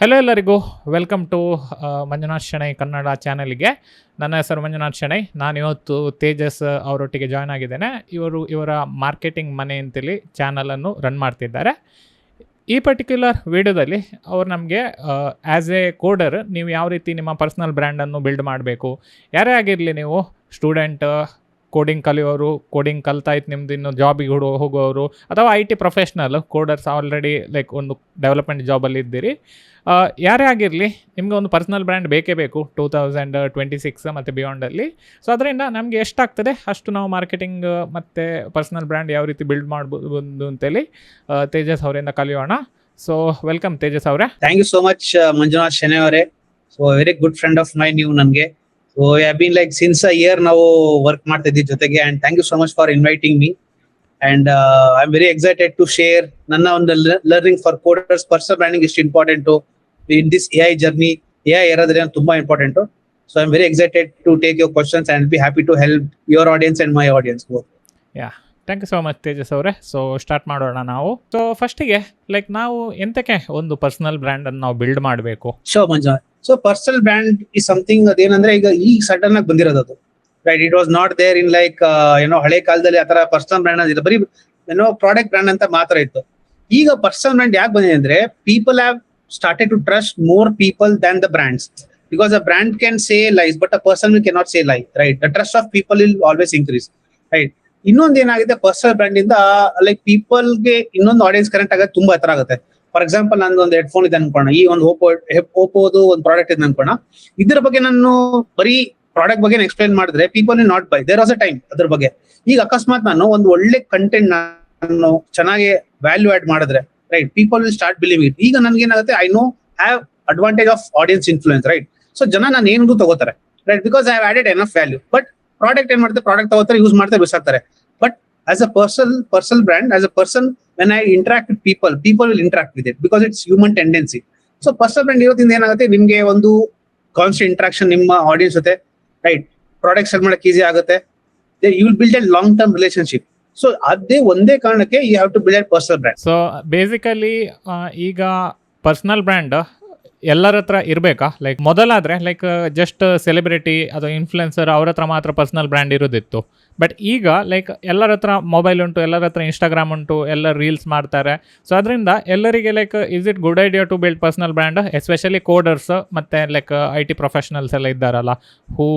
Hello ಎಲ್ಲರಿಗೂ welcome to Manjunath Shenoy Kannada ಚಾನಲ್ಗೆ. ನನ್ನ ಹೆಸರು ಮಂಜುನಾಥ್ ಶೆಣೈ. ನಾನು ಇವತ್ತು ತೇಜಸ್ ಅವರೊಟ್ಟಿಗೆ ಜಾಯ್ನ್ ಆಗಿದ್ದೇನೆ. ಇವರ ಮಾರ್ಕೆಟಿಂಗ್ ಮನೆ ಅಂತೇಳಿ ಚಾನಲನ್ನು ರನ್ ಮಾಡ್ತಿದ್ದಾರೆ. ಈ ಪರ್ಟಿಕ್ಯುಲರ್ ವಿಡಿಯೋದಲ್ಲಿ ಅವ್ರು ನಮಗೆ ಆ್ಯಸ್ ಎ ಕೋಡರ್ ನೀವು ಯಾವ ರೀತಿ ನಿಮ್ಮ ಪರ್ಸ್ನಲ್ ಬ್ರ್ಯಾಂಡನ್ನು ಬಿಲ್ಡ್ ಮಾಡಬೇಕು, ಯಾರೇ ಆಗಿರಲಿ, ನೀವು ಸ್ಟೂಡೆಂಟ್, ಕೋಡಿಂಗ್ ಕಲಿಯೋರು, ಕೋಡಿಂಗ್ ಕಲ್ತಾಯ್ತು ನಿಮ್ದು ಇನ್ನು ಜಾಬಿಗೆ ಹೋಗೋರು, ಅಥವಾ IT ಪ್ರೊಫೆಷ್ನಲ್ ಕೋಡರ್ಸ್ ಆಲ್ರೆಡಿ ಲೈಕ್ ಒಂದು ಡೆವಲಪ್ಮೆಂಟ್ ಜಾಬಲ್ಲಿ ಇದ್ದೀರಿ, ಯಾರೇ ಆಗಿರಲಿ ನಿಮಗೆ ಒಂದು ಪರ್ಸ್ನಲ್ ಬ್ರ್ಯಾಂಡ್ ಬೇಕೇ ಬೇಕು 2026 ಮತ್ತು ಬಿಯಾಂಡಲ್ಲಿ. ಸೊ ಅದರಿಂದ ನಮಗೆ ಎಷ್ಟಾಗ್ತದೆ ಅಷ್ಟು ನಾವು ಮಾರ್ಕೆಟಿಂಗ್ ಮತ್ತು ಪರ್ಸ್ನಲ್ ಬ್ರ್ಯಾಂಡ್ ಯಾವ ರೀತಿ ಬಿಲ್ಡ್ ಮಾಡ್ಬೋದು ಅಂತೇಳಿ ತೇಜಸ್ ಅವರಿಂದ ಕಲಿಯೋಣ. ಸೊ ವೆಲ್ಕಮ್ ತೇಜಸ್ ಅವರೇ. Thank you so much Manjunath Shenoy ಅವರೇ. So very good friend of my ನೀವು ನನಗೆ. So I have been like since a year ನಾವು ವರ್ಕ್ ಮಾಡ್ತಾ ಇದ್ದೀವಿ ಜೊತೆಗೆ, and thank you so much for inviting me. And I am very excited to share ನನ್ನ ಒಂದು learning for coders. Personal branding ಎಷ್ಟು important in this AI journey, AI ಇರೋದ್ರೆ ತುಂಬಾ important. So I am very excited to take your questions and be happy to help your audience and my audience. Thank you so much Tejas ಅವರೇ. So start ಮಾಡೋಣ ನಾವು. So ಫಸ್ಟಿಗೆ like ನಾವು ಎಂತಕ್ಕೆ ಒಂದು personal ಬ್ರ್ಯಾಂಡನ್ನು ನಾವು ಬಿಲ್ಡ್ ಮಾಡಬೇಕು? Sure Manjunath. So personal brand is something ಅದೇನಂದ್ರೆ ಈಗ ಸಡನ್ ಆಗಿ ಬಂದಿರೋದು ಅದು, right? It was not there in like ಹಳೆ ಕಾಲದಲ್ಲಿ ಆತರ ಪರ್ಸನಲ್ ಬ್ರ್ಯಾಂಡ್ ಅಂದ್ರೆ ಬರೀ ಪ್ರಾಡಕ್ಟ್ ಬ್ರ್ಯಾಂಡ್ ಅಂತ ಮಾತ್ರ ಇತ್ತು. ಈಗ ಪರ್ಸನಲ್ ಬ್ರ್ಯಾಂಡ್ ಯಾಕೆ ಬಂದಿದೆ ಅಂದ್ರೆ people have started to trust more people than the brands, because a brand can say lies but a person cannot say lie, right? The trust of people will always increase, right? ಇನ್ನೊಂದು ಏನಾಗಿದೆ personal brand ಇಂದ like people ಗೆ ಇನ್ನೊಂದು audience connect ಆಗೋದು ತುಂಬಾ ಹತ್ರ ಆಗುತ್ತೆ. For example ನಂದು ಒಂದು ಹೆಡ್ಫೋನ್ ಇದೆ ಅನ್ಕೋಣ, ಈ ಒಂದು ಓಪೋದು ಒಂದು ಪ್ರಾಡಕ್ಟ್ ಇದೆ ಅನ್ಕೋಣ. ಇದ್ರ ಬಗ್ಗೆ ನಾನು ಬರೀ ಪ್ರಾಡಕ್ಟ್ ಬಗ್ಗೆ ಎಕ್ಸ್ಪ್ಲೈನ್ ಮಾಡಿದ್ರೆ people will not buy. There was a time ಅದ್ರ ಬಗ್ಗೆ. ಈಗ ಅಕಸ್ಮಾತ್ ನಾನು ಒಂದು ಒಳ್ಳೆ ಕಂಟೆಂಟ್ ನಾನು ಚೆನ್ನಾಗಿ ವ್ಯಾಲ್ಯೂ ಆಡ್ ಮಾಡಿದ್ರೆ, right, people will start believing it. ಈಗ ನನಗೆ ಏನಾಗುತ್ತೆ, I know have advantage of audience influence, right? So ಜನ ನಾನು ಏನಿಗೂ ತಗೋತಾರೆ, right? Because I have added enough value. But product ಏನ್ ಮಾಡ್ತಾರೆ, ಪ್ರಾಡಕ್ಟ್ ತಗೋತಾರೆ, ಯೂಸ್ ಮಾಡ್ತಾರೆ, ಬಿಸಾಕ್ತಾರೆ. But as a personal brand, as a person, when I interact with people will interact with it, because it's human tendency. So personal brand ಇರೋದ್ರಿಂದ ಏನಾಗುತ್ತೆ, ನಿಮ್ಗೆ ಒಂದು constant interaction ನಿಮ್ಮ ಆಡಿಯನ್ಸ್ ಜೊತೆ, ರೈಟ್? ಪ್ರಾಡಕ್ಟ್ ಸೆಲ್ ಮಾಡಕ್ಕೆ easy ಆಗುತ್ತೆ. You will build a long term relationship. So ಅದೇ ಒಂದೇ ಕಾರಣಕ್ಕೆ you have to build a personal brand. So basically ಈಗ ಪರ್ಸನಲ್ ಬ್ರ್ಯಾಂಡ್ ಎಲ್ಲರ ಹತ್ರ ಇರಬೇಕಾ? ಲೈಕ್ ಮೊದಲಾದರೆ ಲೈಕ್ ಜಸ್ಟ್ ಸೆಲೆಬ್ರಿಟಿ ಅಥವಾ ಇನ್ಫ್ಲುಯೆನ್ಸರ್ ಅವ್ರ ಹತ್ರ ಮಾತ್ರ ಪರ್ಸನಲ್ ಬ್ರ್ಯಾಂಡ್ ಇರೋದಿತ್ತು. ಬಟ್ ಈಗ ಲೈಕ್ ಎಲ್ಲರ ಹತ್ರ ಮೊಬೈಲ್ ಉಂಟು, ಎಲ್ಲರ ಹತ್ರ ಇನ್ಸ್ಟಾಗ್ರಾಮ್ ಉಂಟು, ಎಲ್ಲ ರೀಲ್ಸ್ ಮಾಡ್ತಾರೆ. ಸೊ ಅದರಿಂದ ಎಲ್ಲರಿಗೆ like is it good idea to build personal brand? Especially coders ಮತ್ತು ಲೈಕ್ IT ಪ್ರೊಫೆಷನಲ್ಸ್ ಎಲ್ಲ ಇದ್ದಾರಲ್ಲ, who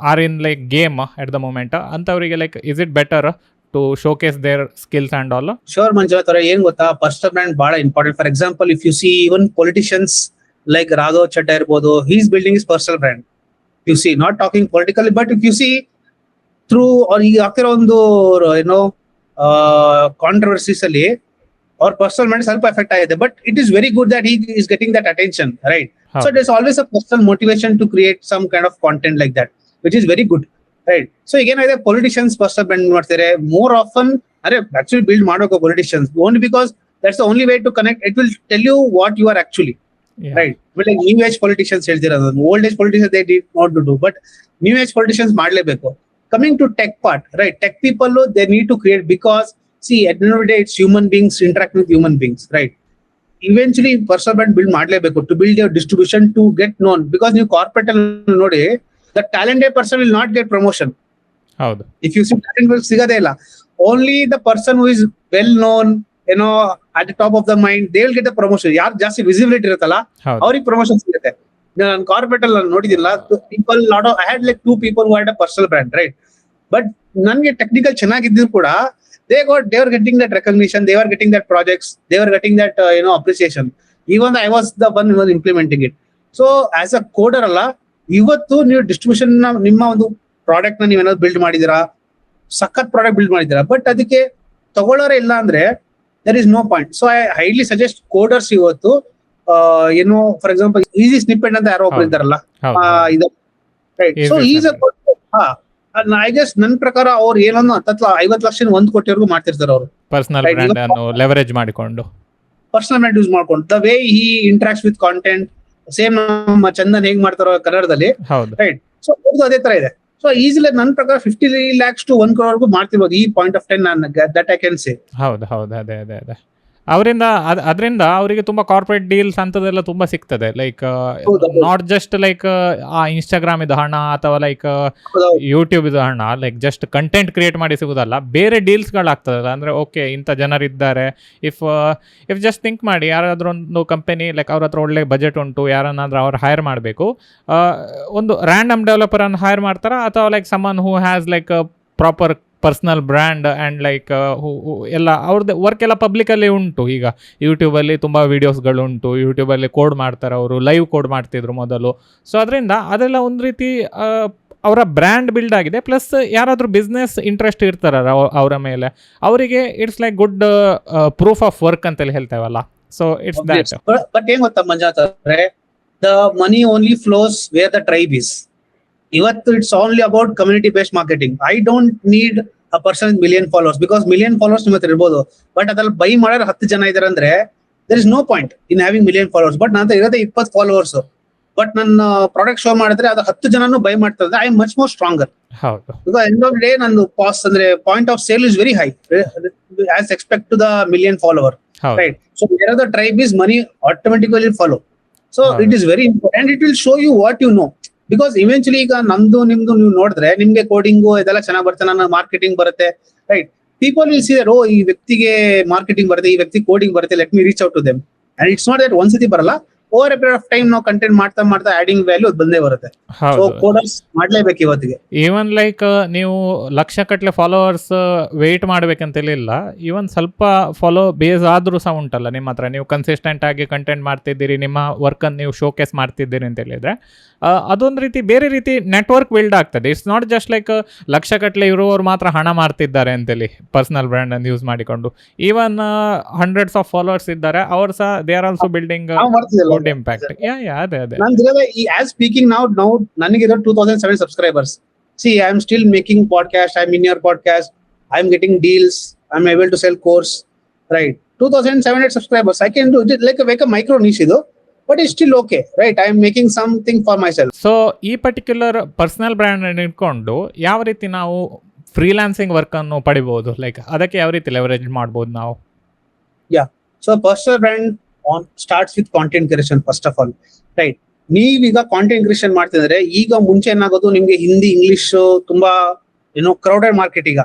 are in like game at the moment, ಅಂಥವರಿಗೆ like is it better to showcase their skills and all? Sure Manjunath ಅವರೇ, ಏನ್ ಗೊತ್ತಾ, personal brand ಬಹಳ important. For example, if you see even politicians like Raghav Chadha ಇರ್ಬೋದು, he is building is personal brand. You see, not talking politically, but if you C through ಅವ್ರ ಈಗ ಆಗ್ತಿರೋ ಒಂದು controversies ಅಲ್ಲಿ ಅವ್ರ ಪರ್ಸನಲ್ ಬ್ರ್ಯಾಂಡ್ ಸ್ವಲ್ಪ ಎಫೆಕ್ಟ್ ಆಗಿದೆ. But it is very good that he is getting that attention, right? So there's always a personal motivation to create some kind of content like that, which is very good, right? So again, either politicians personal brand ಮಾಡ್ತಾರೆ more often. Actually build ಮಾಡಬೇಕು politicians, only because that's the only way to connect. It will tell you what you are actually, right? But like new age politicians ಹೇಳ್ತಿರೋದು, old age politicians they did not do, but new age politicians ಮಾಡಲೇಬೇಕು. Coming to tech part, right? Tech people they need to create, because see at the end of the day it's human beings interact with human beings, right? Eventually personal brand build ಮಾಡಲೇಬೇಕು to build your distribution to get known. Because ನೀವು corporate ಅಲ್ಲಿ ನೋಡಿ, the talented person will not get promotion. ಹೌದು. If you see talent ಸಿಗೋದೇ ಇಲ್ಲ. Only the person who is well known, at the top of the mind, they will get the promotion. ಯಾರು ಜಾಸ್ತಿ visibility ಇರುತ್ತಲ್ಲ ಅವ್ರಿಗೆ promotion ಸಿಗುತ್ತೆ. ನಾನು corporate ಅಲ್ಲಿ ನೋಡಿದಿಲ್ಲ, people I had like 2 people who had a personal brand, right? But ನನ್ಗೆ technical ಚೆನ್ನಾಗಿದ್ರು ಕೂಡ they were getting that recognition, they were getting that projects, they were getting that appreciation, even I was the one who was implementing it. So as a coder ಅಲ್ಲ, ಇವತ್ತು ನೀವು distribution ನಿಮ್ಮ ಒಂದು product ನ ನೀವೇನಾದ್ರು build ಮಾಡಿದೀರಾ, ಸಖತ್ product build ಮಾಡಿದೀರಾ, ಬಟ್ ಅದಕ್ಕೆ ತಗೊಳ್ಳೋರೇ ಇಲ್ಲ ಅಂದ್ರೆ there is no point. So I highly suggest coders ಇವತ್ತು ಫಾರ್ ಎಕ್ಸಾಂಪಲ್ ಈಸಿ ಸ್ನಿಪ್ಪೆಟ್ ಅಂತ ಯಾರೋ ಒಬ್ರು ಇದ್ದಾರಲ್ಲ, ಸೊ ಈಸ್ ಐ ಗೆಸ್ ನನ್ನ ಪ್ರಕಾರ ಅವ್ರು ಏನೋ 50 ಲಕ್ಷ 1 ಕೋಟಿವರೆಗೂ ಮಾಡ್ತಿರ್ತಾರೆ ಅವರು ಪರ್ಸನಲ್ ಬ್ರ್ಯಾಂಡ್ ಅನ್ನು ಲೆವರೇಜ್ ಮಾಡಿಕೊಂಡು, ಪರ್ಸನಲ್ ಬ್ರ್ಯಾಂಡ್ ಯೂಸ್ ಮಾಡ್ಕೊಂಡು. The way he interacts with content, same ನಮ್ಮ ಚಂದನ್ ಹೇಗ್ ಮಾಡ್ತಾರೋ ಕನ್ನಡದಲ್ಲಿ, ರೈಟ್? ಸೊ ಅದೇ ತರ ಇದೆ. ಸೊ ಈಸಿಲಿ ನನ್ನ ಪ್ರಕಾರ 50 lakhs to 1 crore ಮಾಡ್ತಿರ್ಬೋದು ಈ point of time. That I can say. ಹೌದು, ಅದೇ ಅವರಿಂದ ಅದರಿಂದ ಅವರಿಗೆ ತುಂಬ ಕಾರ್ಪೊರೇಟ್ ಡೀಲ್ಸ್ ಅಂಥದ್ದೆಲ್ಲ ತುಂಬ ಸಿಗ್ತದೆ. ಲೈಕ್ ಹೌದೌದು. ನಾಟ್ ಜಸ್ಟ್ ಲೈಕ್ ಆ ಇನ್ಸ್ಟಾಗ್ರಾಮ್ ಇದು ಹಣ ಅಥವಾ ಲೈಕ್ ಯೂಟ್ಯೂಬ್ ಇದು ಹಣ, ಲೈಕ್ ಜಸ್ಟ್ ಕಂಟೆಂಟ್ ಕ್ರಿಯೇಟ್ ಮಾಡಿ ಸಿಗೋದಲ್ಲ, ಬೇರೆ ಡೀಲ್ಸ್ಗಳಾಗ್ತದಲ್ಲ. ಅಂದರೆ ಓಕೆ ಇಂಥ ಜನರಿದ್ದಾರೆ, ಇಫ್ ಜಸ್ಟ್ ಥಿಂಕ್ ಮಾಡಿ, ಯಾರಾದರೂ ಒಂದು ಕಂಪನಿ ಲೈಕ್ ಅವ್ರ ಹತ್ರ ಒಳ್ಳೆ ಬಜೆಟ್ ಉಂಟು, ಯಾರನ್ನಾದ್ರೂ ಅವ್ರು ಹೈರ್ ಮಾಡಬೇಕು, ಒಂದು ರ್ಯಾಂಡಮ್ ಡೆವಲಪರನ್ನು ಹೈರ್ ಮಾಡ್ತಾರಾ ಅಥವಾ like someone who has like proper personal brand and like ಎಲ್ಲ ಅವ್ರದ್ದು ವರ್ಕ್ ಎಲ್ಲ ಪಬ್ಲಿಕಲ್ಲಿ ಉಂಟು. ಈಗ ಯೂಟ್ಯೂಬಲ್ಲಿ ತುಂಬ ವೀಡಿಯೋಸ್ಗಳು ಉಂಟು, ಯೂಟ್ಯೂಬಲ್ಲಿ ಕೋಡ್ ಮಾಡ್ತಾರೆ, ಅವರು ಲೈವ್ ಕೋಡ್ ಮಾಡ್ತಿದ್ರು ಮೊದಲು. ಸೊ ಅದರಿಂದ ಅದೆಲ್ಲ ಒಂದು ರೀತಿ ಅವರ ಬ್ರ್ಯಾಂಡ್ ಬಿಲ್ಡ್ ಆಗಿದೆ. ಪ್ಲಸ್ ಯಾರಾದರೂ ಬಿಸ್ನೆಸ್ ಇಂಟ್ರೆಸ್ಟ್ ಇರ್ತಾರಲ್ಲ ಅವರ ಮೇಲೆ, ಅವರಿಗೆ it's like good proof of work ಅಂತೇಳಿ ಹೇಳ್ತೇವಲ್ಲ. So it's that. ಬಟ್ ಏನ್ ಗೊತ್ತಾ ಮಂಜುನಾಥ್ ಅವ್ರೆ, the money only flows where the tribe is. ಇವತ್ತು it's only about community based marketing. I don't need a person million followers, because million followers ನಿಮ್ಮ ಹತ್ರ ಇರ್ಬೋದು, but ಅದ್ರಲ್ಲಿ ಬೈ ಮಾಡೋರು 10 ಜನ ಇದಾರೆ ಅಂದ್ರೆ there is no point in having million followers. But ನನ್ನ ಇರೋದೇ 20 ಫಾಲೋವರ್ಸ್, ಬಟ್ ನನ್ನ ಪ್ರಾಡಕ್ಟ್ ಶೋ ಮಾಡಿದ್ರೆ ಅದು 10 ಜನನು ಬೈ ಮಾಡ್ತಾರೆ. I am much more stronger. ಹೌದು. ಬಿಕಾಸ್ ಎಂಡ್ ಆಫ್ ಡೇ ನನ್ನ ಪಾಸ್ ಅಂದ್ರೆ point of sale is very high as expect to the million follower. Right. So where the tribe is, money automatically follow. So it is very important, and it will show you what you know. Because eventually ಈಗ ನಂದು ನಿಮ್ದು ನೀವು ನೋಡಿದ್ರೆ ನಿಮ್ಗೆ coding ಇದೆಲ್ಲ ಚೆನ್ನಾಗಿ ಬರುತ್ತೆ, ನನ್ನ ಮಾರ್ಕೆಟಿಂಗ್ ಬರುತ್ತೆ, right. People will see that, oh ಈ ವ್ಯಕ್ತಿಗೆ ಮಾರ್ಕೆಟಿಂಗ್ ಬರುತ್ತೆ, ಈ ವ್ಯಕ್ತಿ ಕೋಡಿಂಗ್ ಬರುತ್ತೆ, let me reach out to them. And it's not that ಒಂದ್ಸತಿ ಬರಲ್ಲ, over a period of time ನಾವು ಕಂಟೆಂಟ್ ಮಾಡ್ತಾ ಆಡಿಂಗ್ ವ್ಯಾಲ್ಯೂ ಅದು ಬಂದೇ ಬರುತ್ತೆ. ಸೊ ಕೋಡರ್ಸ್ ಮಾಡ್ಲೇಬೇಕು ಇವತ್ತಿಗೆ. ಈವನ್ ಲೈಕ್ ನೀವು ಲಕ್ಷಗಟ್ಟಲೆ ಫಾಲೋವರ್ಸ್ ವೆಯ್ಟ್ ಮಾಡ್ಬೇಕಂತೇಳಿಲ್ಲ, ಈವನ್ ಸ್ವಲ್ಪ ಫಾಲೋ ಬೇಸ್ ಆದ್ರೂ ಸಹ ಉಂಟಲ್ಲ ನಿಮ್ಮ ಹತ್ರ, ನೀವು ಕನ್ಸಿಸ್ಟೆಂಟ್ ಆಗಿ ಕಂಟೆಂಟ್ ಮಾಡ್ತಿದ್ದೀರಿ, ನಿಮ್ಮ ವರ್ಕನ್ನು ನೀವು ಶೋಕೇಸ್ ಮಾಡ್ತಿದ್ದೀರಿ ಅಂತ ಹೇಳಿದ್ರೆ ಅದೊಂದು ರೀತಿ ಬೇರೆ ರೀತಿ ನೆಟ್ವರ್ಕ್ ಬಿಲ್ಡ್ ಆಗ್ತದೆ. ಇಟ್ಸ್ ನಾಟ್ ಜಸ್ಟ್ ಲೈಕ್ ಲಕ್ಷಗಟ್ಟಲೆ ಇರುವವರು ಮಾತ್ರ ಹಣ ಮಾಡ್ತಿದ್ದಾರೆ ಅಂತೇಳಿ ಪರ್ಸನಲ್ ಬ್ರ್ಯಾಂಡ್ ಅನ್ನು ಯೂಸ್ ಮಾಡಿಕೊಂಡು. ಈವನ್ ಹಂಡ್ರೆಡ್ಸ್ ಆಫ್ ಫಾಲೋವರ್ಸ್ ಇದ್ದಾರೆ, ಅವ್ರು ಸಹ they are also building good impact. ಅದೇ ಆಸ್ ಸ್ಪೀಕಿಂಗ್ ನಾವು ನನಗಿರೋ 2007 subscribers. See I am still making podcast, I am in your podcast, I am getting deals, I am able to sell course, right. 2700 subscribers. I can do it like a micro ನಿಶ್ ಇದು, but it's still okay, right? I am making something for myself. So ಈ particular personal brand ಅನ್ನು ಇಟ್ಕೊಂಡು ಯಾವ ರೀತಿ ನಾವು freelancing work ಅನ್ನು ಪಡಿಬಹುದು, like ಅದಕ್ಕೆ ಯಾವ ರೀತಿ ಲೆವರೇಜ್ ಮಾಡಬಹುದು ನಾವು? So personal brand starts with content creation first of all, right? ನೀವೀಗ ಕಾಂಟೆಂಟ್ ಕ್ರಿಯೇಷನ್ ಮಾಡ್ತಿದ್ರೆ, ಈಗ ಮುಂಚೆ ಏನಾಗೋದು, ನಿಮ್ಗೆ ಹಿಂದಿ ಇಂಗ್ಲಿಷ್ ತುಂಬಾ ಕ್ರೌಡೆಡ್ ಮಾರ್ಕೆಟ್, ಈಗ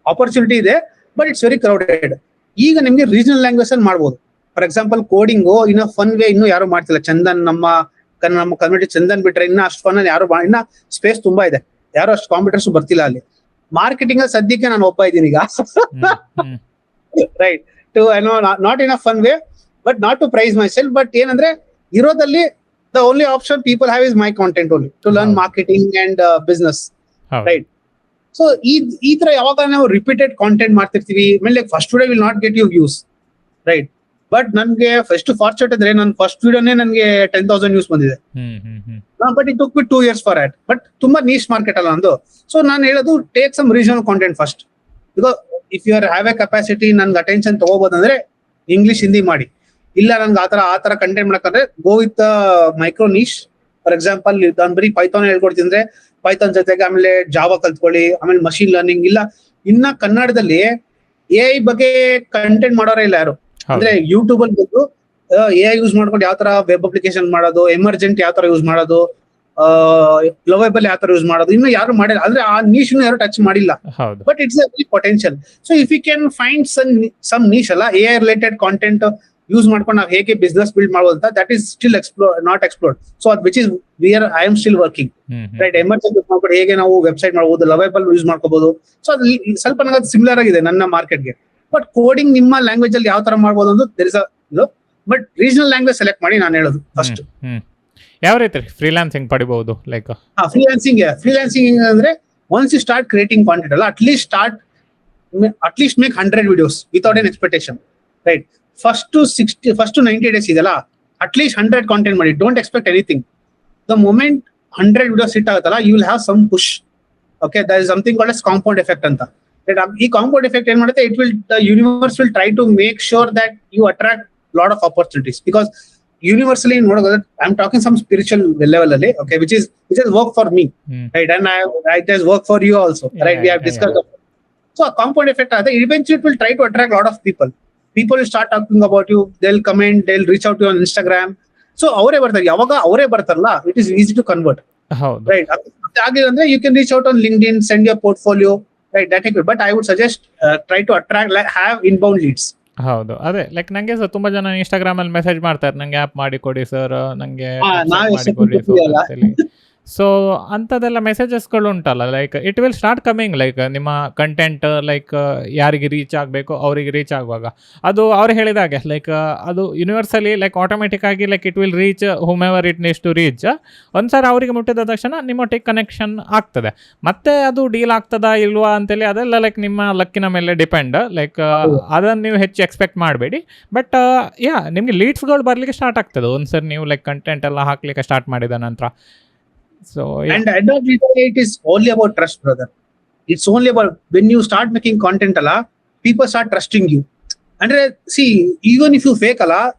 ಆಪರ್ಚುನಿಟಿ ಇದೆ ಬಟ್ ಇಟ್ಸ್ ವೆರಿ ಕ್ರೌಡೆಡ್. ಈಗ ನಿಮ್ಗೆ ರೀಜನಲ್ ಲ್ಯಾಂಗ್ವೇಜ್ ಅಲ್ಲಿ ಮಾಡ್ಬೋದು. ಫಾರ್ ಎಕ್ಸಾಂಪಲ್ ಕೋಡಿಂಗು ಇನ್ನ ಫನ್ ವೇ ಇನ್ನೂ ಯಾರು ಮಾಡ್ತಿಲ್ಲ. ಚಂದನ್ ನಮ್ಮ ಕಮ್ಯುನಿಟಿ ಚಂದನ್ ಬಿಟ್ರೆ ಇನ್ನ ಅಷ್ಟು ಫನ್ ಯಾರು ಇನ್ನ ಸ್ಪೇಸ್ ತುಂಬಾ ಇದೆ, ಯಾರು ಅಷ್ಟು ಕಾಂಪಿಟರ್ಸ್ ಬರ್ತಿಲ್ಲ ಅಲ್ಲಿ. ಮಾರ್ಕೆಟಿಂಗ್ ಅಲ್ಲಿ ಸದ್ಯಕ್ಕೆ ನಾನು ಒಬ್ಬ ಇದ್ದೀನಿ ಈಗ, right. To not in a fun way, but not to praise myself, but ಏನಂದ್ರೆ ಇರೋದಲ್ಲಿ the only option people have is my content only to learn marketing and business, right. So ಈ ತರ ಯಾವಾಗ ನಾವು ರಿಪೀಟೆಡ್ ಕಾಂಟೆಂಟ್ ಮಾಡ್ತಿರ್ತೀವಿ, ಆಮೇಲೆ first video will not get you views, right. But ನನ್ಗೆ first fortunate ಅಂದ್ರೆ ನನ್ನ ಫಸ್ಟ್ ವಿಡಿಯೋನೇ ನನಗೆ 10,000 ವ್ಯೂಸ್ ಬಂದಿದೆ. But it took 2 years for it. But ತುಂಬಾ ನೀಶ್ ಮಾರ್ಕೆಟ್ ಅಲ್ಲ ನಂದು. ಸೊ ನಾನು ಹೇಳೋದು, take some regional content first. Because if you are have a capacity, ನನ್ಗೆ ಅಟೆನ್ಷನ್ ತಗೋಬೋದಂದ್ರೆ ಇಂಗ್ಲಿಷ್ ಹಿಂದಿ ಮಾಡಿ. ಇಲ್ಲ ನನ್ಗೆ ಆತರ ಕಂಟೆಂಟ್ ಮಾಡಕಂದ್ರೆ go with micro niche. For example ನಾನು ಬರೀ ಪೈಥಾನ್ ಹೇಳ್ಕೊಡ್ತೀನಿ ಅಂದ್ರೆ ಪೈಥಾನ್ ಜೊತೆಗೆ ಆಮೇಲೆ ಜಾವಾ ಕಲ್ತ್ಕೊಳ್ಳಿ, ಆಮೇಲೆ ಮಷೀನ್ ಲರ್ನಿಂಗ್. ಇಲ್ಲ ಇನ್ನ ಕನ್ನಡದಲ್ಲಿ AI ಬಗ್ಗೆ ಕಂಟೆಂಟ್ ಮಾಡೋರೇ ಇಲ್ಲ ಯಾರು. ಅಂದ್ರೆ ಯೂಟ್ಯೂಬ್ ಅಲ್ಲಿ ಬಂದು AI ಯೂಸ್ ಮಾಡ್ಕೊಂಡು ಯಾವ ತರ ವೆಬ್ ಅಪ್ಲಿಕೇಶನ್ ಮಾಡೋದು, ಎಮರ್ಜೆಂಟ್ ಯಾವ ತರ ಯೂಸ್ ಮಾಡೋದು, ಲವೇಬಲ್ ಯಾವ ತರ ಯೂಸ್ ಮಾಡೋದು, ಇನ್ನು ಯಾರು ಮಾಡಿಲ್ಲ. ಅಂದ್ರೆ ಆ ನೀಶ್ ಯಾರು ಟಚ್ ಮಾಡಿಲ್ಲ, but it's a very potential. So if you can find some niche ಅಲ್ಲ, AI ರಿಲೇಟೆಡ್ ಕಾಂಟೆಂಟ್ ಯೂಸ್ ಮಾಡ್ಕೊಂಡು ನಾವು ಹೇಗೆ ಬಿಸ್ನೆಸ್ ಬಿಲ್ಡ್ ಮಾಡೋದು ಅಂತ, that is still not explored. So ಅದ್ which is where I am still working, right. Emergency ಮಾಡ್ಕೊಂಡು ಹೇಗೆ ನಾವು ವೆಬ್ಸೈಟ್ ಮಾಡಬಹುದು, ಲವೇಬಲ್ ಯೂಸ್ ಮಾಡ್ಕೋಬಹುದು. ಸೊ ಅದು ಸ್ವಲ್ಪ ನನಗೆ ಸಿಮಿಲರ್ ಆಗಿದೆ ನನ್ನ ಮಾರ್ಕೆಟ್ಗೆ. ಬಟ್ ಕೋಡಿಂಗ್ ನಿಮ್ಮ ಲ್ಯಾಂಗ್ವೇಜ್ ಅಲ್ಲಿ ಯಾವ ತರ ಮಾಡ್ಬೋದು ಅಂತ there is a, but regional language select ಮಾಡಿ ನಾನು ಹೇಳೋದು ಫಸ್ಟ್. ಯಾವ ರೀತಿ ಫ್ರೀಲಾನ್ಸಿಂಗ್ ಪಡಿಬಹುದು? ಲೈಕ್ ಫ್ರೀಲಾನ್ಸಿಂಗ್ ಅಂದ್ರೆ once you start creating content ಅಲ್ಲ, at least make 100 videos without an expectation, right. First 90 days ಇದೆಲ್ಲ ಅಟ್ಲೀಸ್ಟ್ 100 ಕಾಂಟೆಂಟ್ ಮಾಡಿ. Don't expect anything. The moment 100 videos hit ಆಗುತ್ತಲ್ಲ, you will have some push. Okay, there is something called as compound effect ಅಂತ. ಈ compound effect ಏನ್ ಮಾಡುತ್ತೆ, the universe will try to make sure that you attract lot of opportunities. Because universally ನೋಡೋದು, I am talking some spiritual level ಅಲ್ಲಿ, okay, which is work for me, right, and it has work for you also, right. We have discussed. So compound effect ಆದ್ರೆ eventually it will try to attract lot of people, people start talking about you, they'll comment, they'll reach out to you on Instagram. So ಅವರೇ ಬರ್ತಾರೆ, ಯಾವಾಗ ಅವರೇ ಬರ್ತಾರಲ್ಲ, it is easy to convert, ಹೌದು. Right. ಆಗಿಲ್ಲ ಅಂದ್ರೆ you can reach out on LinkedIn, send your portfolio, right, that is good. But I would suggest try to attract, like, have inbound leads. ಹೌದು, ಅದೇ ಲೈಕ್ ನಂಗೆ sir ತುಂಬಾ ಜನ Instagram ಅಲ್ಲಿ message ಮಾಡ್ತಾರೆ, ನಂಗೆ ಆ್ಯಪ್ ಮಾಡಿ ಕೊಡಿ ಸರ್, ನಂಗೆ ನಾವೇ ಮಾಡಿ ಕೊಡಿ ಅಂತೇಳಿ. ಸೊ ಅಂಥದ್ದೆಲ್ಲ ಮೆಸೇಜಸ್ಗಳು ಉಂಟಲ್ಲ, like it will start coming, like ನಿಮ್ಮ ಕಂಟೆಂಟ್ ಲೈಕ್ ಯಾರಿಗೆ ರೀಚ್ ಆಗಬೇಕು ಅವರಿಗೆ ರೀಚ್ ಆಗುವಾಗ ಅದು ಅವ್ರು ಹೇಳಿದಾಗೆ ಲೈಕ್ ಅದು ಯೂನಿವರ್ಸಲಿ ಲೈಕ್ ಆಟೋಮೆಟಿಕ್ ಆಗಿ like it will reach whomever it needs to reach. ಒಂದ್ಸರಿ ಅವರಿಗೆ ಮುಟ್ಟಿದ ತಕ್ಷಣ ನಿಮ್ಮೊಟ್ಟಿಗೆ ಕನೆಕ್ಷನ್ ಆಗ್ತದೆ. ಮತ್ತೆ ಅದು ಡೀಲ್ ಆಗ್ತದಾ ಇಲ್ವಾ ಅಂತೇಳಿ ಅದೆಲ್ಲ ಲೈಕ್ ನಿಮ್ಮ ಲಕ್ಕಿನ ಮೇಲೆ ಡಿಪೆಂಡ್. ಲೈಕ್ ಅದನ್ನು ನೀವು ಹೆಚ್ಚು ಎಕ್ಸ್ಪೆಕ್ಟ್ ಮಾಡಬೇಡಿ. ಬಟ್ ಯಾ ನಿಮಗೆ ಲೀಡ್ಸ್ಗಳು ಬರಲಿಕ್ಕೆ ಸ್ಟಾರ್ಟ್ ಆಗ್ತದೆ ಒಂದ್ಸರಿ ನೀವು ಲೈಕ್ ಕಂಟೆಂಟ್ ಎಲ್ಲ ಹಾಕ್ಲಿಕ್ಕೆ ಸ್ಟಾರ್ಟ್ ಮಾಡಿದ ನಂತರ. So yeah. And end of the day, it is only about trust, brother. It's only about when you start making content, people start trusting you. And see, even if you fake,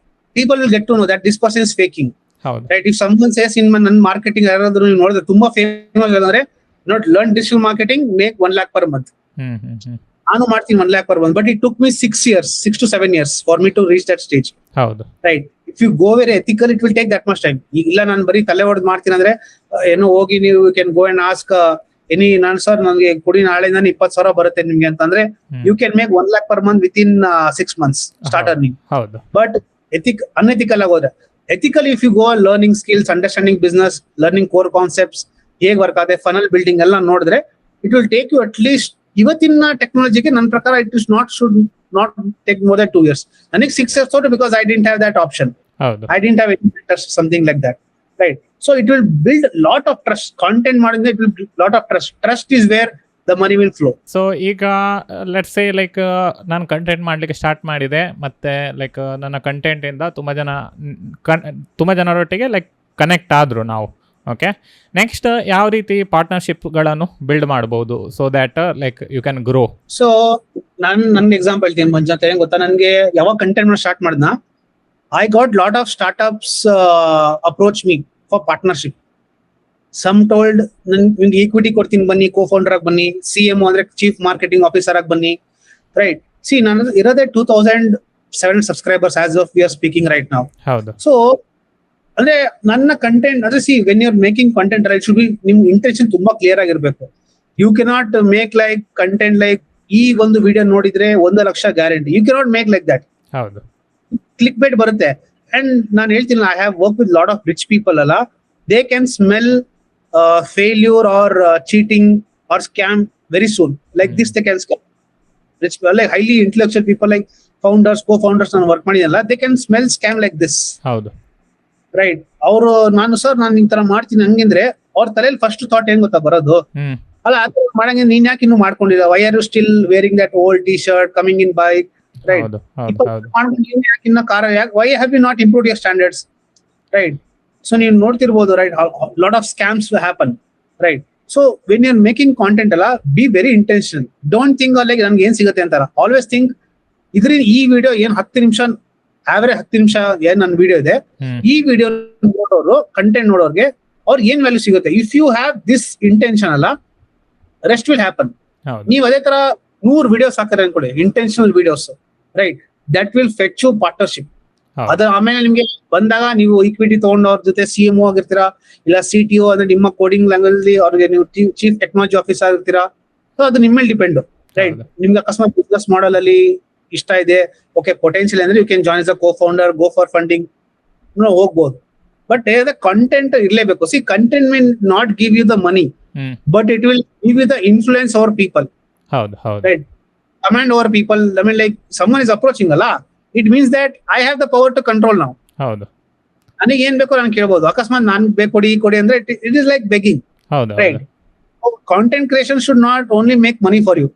people will get to know that this person is faking. ಹೌದು, Right? If someone says in ನನ್ನ marketing ಯಾರಾದ್ರೂ ನೀವು ನೋಡಿದ್ರೆ ತುಂಬಾ famous ಅಂದ್ರೆ, not learn digital marketing, make 1 lakh per month. ನಾನು ಮಾಡ್ತೀನಿ 1 lakh per month, but it took me 6 to 7 years for me to reach that stage. ಹೌದು, Right? If you go very ethical, it will take that much time. ಇಲ್ಲ ನಾನು ಬರೀ ತಲೆ ಹೊಡೆದು ಮಾಡ್ತೀನಿ ಅಂದ್ರೆ, ಏನೋ ಹೋಗಿ ನೀವು can go and ask any, ನಾನು ಸರ್ ನನಗೆ ಕೊಡಿ ನಾಳೆಯಿಂದ 20,000 ಬರುತ್ತೆ ನಿಮ್ಗೆ ಅಂತಂದ್ರೆ, you can make 1 lakh per month within 6 months start earning. ಹೌದು. ಬಟ್ ಅನ್ಎಥಿಕಲ್ ಆಗೋದ್ರೆ, ethical if you go learning skills, understanding business, learning core concepts, ಹೇಗೆ ವರ್ಕ್ ಆಗುತ್ತೆ, ಫನಲ್ ಬಿಲ್ಡಿಂಗ್ ಎಲ್ಲ ನೋಡಿದ್ರೆ, it will take you at least, ಇವತ್ತಿನ ಟೆಕ್ನಾಲಜಿಗೆ ನನ್ನ ಪ್ರಕಾರ it is should not take more than 2 years. ನನಗೆ 6 years took, because I didn't have that option. ಹೌದು, I didn't have any trust, something like that, right? So it will build a lot of trust. Content ಮಾಡಿದ್ರೆ it will build a lot of trust. Trust is where the money will flow. So ಈಗ let's say like ನಾನು content ಮಾಡಲಿಕ್ಕೆ start ಮಾಡಿದೆ, ಮತ್ತು like ನನ್ನ ಕಂಟೆಂಟಿಂದ ತುಂಬ ಜನರೊಟ್ಟಿಗೆ like connect ಆದರು ನಾವು. ಓಕೆ, ನೆಕ್ಸ್ಟ್ ಯಾವ ರೀತಿ ಪಾರ್ಟ್ನರ್ಶಿಪ್ಗಳನ್ನು ಬಿಲ್ಡ್ ಮಾಡ್ಬೋದು so that like you can grow? So ನನ್ನ ಎಕ್ಸಾಂಪಲ್ ಹೇಳ್ತೀನಿ ಮಂಜಾತ್. ಏನ್ ಗೊತ್ತಾ, ನನಗೆ ಯಾವಾಗ ಕಂಟೆಂಟ್ ಸ್ಟಾರ್ಟ್ ಮಾಡಿದ್ನ, I got lot of startups approach me for partnership. Some told ನಿಮ್ಗೆ ಈಕ್ವಿಟಿ ಕೊಡ್ತೀನಿ ಬನ್ನಿ, ಕೋ-ಫೌಂಡರ್ ಆಗಿ ಬನ್ನಿ, CMO ಅಂದ್ರೆ ಚೀಫ್ ಮಾರ್ಕೆಟಿಂಗ್ ಆಫೀಸರ್ ಆಗಿ ಬನ್ನಿ, ರೈಟ್. ಸಿ ನಾನು ಇರೋದೇ 2,700 subscribers as of we are speaking right ನಾವು. ಹೌದು. ಸೊ ಅಂದ್ರೆ ನನ್ನ ಕಂಟೆಂಟ್ ಅಂದ್ರೆ, see when you are making content, right, should be ನಿಮ್ ಇಂಟೆನ್ಷನ್ ತುಂಬಾ ಕ್ಲಿಯರ್ ಆಗಿರ್ಬೇಕು. You cannot make like content like ಈ ಒಂದು ವಿಡಿಯೋ ನೋಡಿದ್ರೆ 1 lakh guarantee. You cannot make like that. ಹೌದು, ಕ್ಲಿಕ್ ಬೇಟ್ ಬರುತ್ತೆ. ಅಂಡ್ ನಾನು ಹೇಳ್ತೀನಿ, I have work with lot of rich people ಅಲ್ಲ, they can smell failure R cheating or scam very soon. Like this they can scam. Rich like highly intellectual people like founders, co-founders ನಾನು work ಮಾಡಿದಲ್ಲ, they can smell scam like this. ಹೌದು, right. ಅವರು ನಾನು ಈ ತರ ಮಾಡ್ತೀನಿ ಹಂಗಂದ್ರೆ, ಅವ್ರ ತಲೆಯಲ್ಲಿ ಫಸ್ಟ್ ಥಾಟ್ ಏನ್ ಗೊತ್ತಾ ಬರೋದು, ಅಲ್ಲ ಅದು ಮಾಡಂಗೆ ನೀನ್ ಯಾಕೆ ಇನ್ನು ಮಾಡ್ಕೊಂಡಿಲ್ಲ, why are you still wearing that old T shirt, coming in bike, right? ಇನ್ನ ಕಾರ ಯಾಕೆ, why have you not improved your standards, right? So ನೀವು ನೋಡ್ತಿರ್ಬೋದು, right, lot of scams happen, right? So when you are making content ಅಲ್ಲ, be very intentional. Don't think like ನನ್ಗೆ ಏನ್ ಸಿಗುತ್ತೆ ಅಂತಾರ. ಆಲ್ವೇಸ್ ಥಿಂಕ್ ಇದ್ರಿಂದ ಈ ವಿಡಿಯೋ ಏನ್ 10 ನಿಮಿಷ, ಆವರೇಜ್ 10 ನಿಮಿಷ ಏನ್ ನನ್ನ ವಿಡಿಯೋ ಇದೆ, ಈ ವಿಡಿಯೋ ನೋಡೋರು, ಕಂಟೆಂಟ್ ನೋಡೋರ್ಗೆ ಅವ್ರಿಗೆ ಏನ್ ವ್ಯಾಲ್ಯೂ ಸಿಗುತ್ತೆ. If you have this intention ಅಲ್ಲ, ರೆಸ್ಟ್ ವಿಲ್ ಹ್ಯಾಪನ್. ನೀವು ಅದೇ ತರ 100 ವಿಡಿಯೋಸ್ ಹಾಕ್ತಾರೆ ಅನ್ಕೊಳ್ಳಿ, intentional videos, right, that will fetch you partnership. ಅದ ಆಮೇಲೆ ನಿಮ್ಗೆ ಬಂದಾಗ ನೀವು ಈಕ್ವಿಟಿ ತಗೊಂಡು ಅವ್ರ ಜೊತೆ CMO ಆಗಿರ್ತೀರಾ, ಇಲ್ಲ CTO ಅಂದ್ರೆ ನಿಮ್ಮ ಕೋಡಿಂಗ್ ಲ್ಯಾಂಗ್ವೇಜ್ ಅವ್ರಿಗೆ ನೀವು ಚೀಫ್ ಟೆಕ್ನಾಲಜಿ ಆಫೀಸರ್ ಆಗಿರ್ತೀರಾ. ಸೊ ಅದು ನಿಮ್ಮ ಮೇಲೆ ಡಿಪೆಂಡ್, ರೈಟ್? ನಿಮ್ಗೆ ಅಕಸ್ಮಾತ್ ಬಿಸ್ನೆಸ್ ಮಾಡಲ್ ಅಲ್ಲಿ ಇಷ್ಟ ಇದೆ, ಓಕೆ, ಪೊಟೆನ್ಶಿಯಲ್ ಅಂದ್ರೆ you can join as a co-founder, go for funding, ಹೋಗ್ಬೋದು. ಬಟ್ ಕಂಟೆಂಟ್ ಇರ್ಲೇಬೇಕು. See content will not give you the money, but it will give you the influence over people. ಹೌದು, ಹೌದು, right. Command over people. I mean like someone is approaching ಅಲ್ಲ, it means that I have the power to control now. ಹೌದು, ನನಗೆ ಏನ್ ಬೇಕೋ ನಾನು ಕೇಳ್ಬೋದು. ಅಕಸ್ಮಾತ್ ನಾನ್ ಬೇಕು ಕೊಡಿ ಕೊಡಿ ಅಂದ್ರೆ it is like begging, right? Content creation should not only make money for you,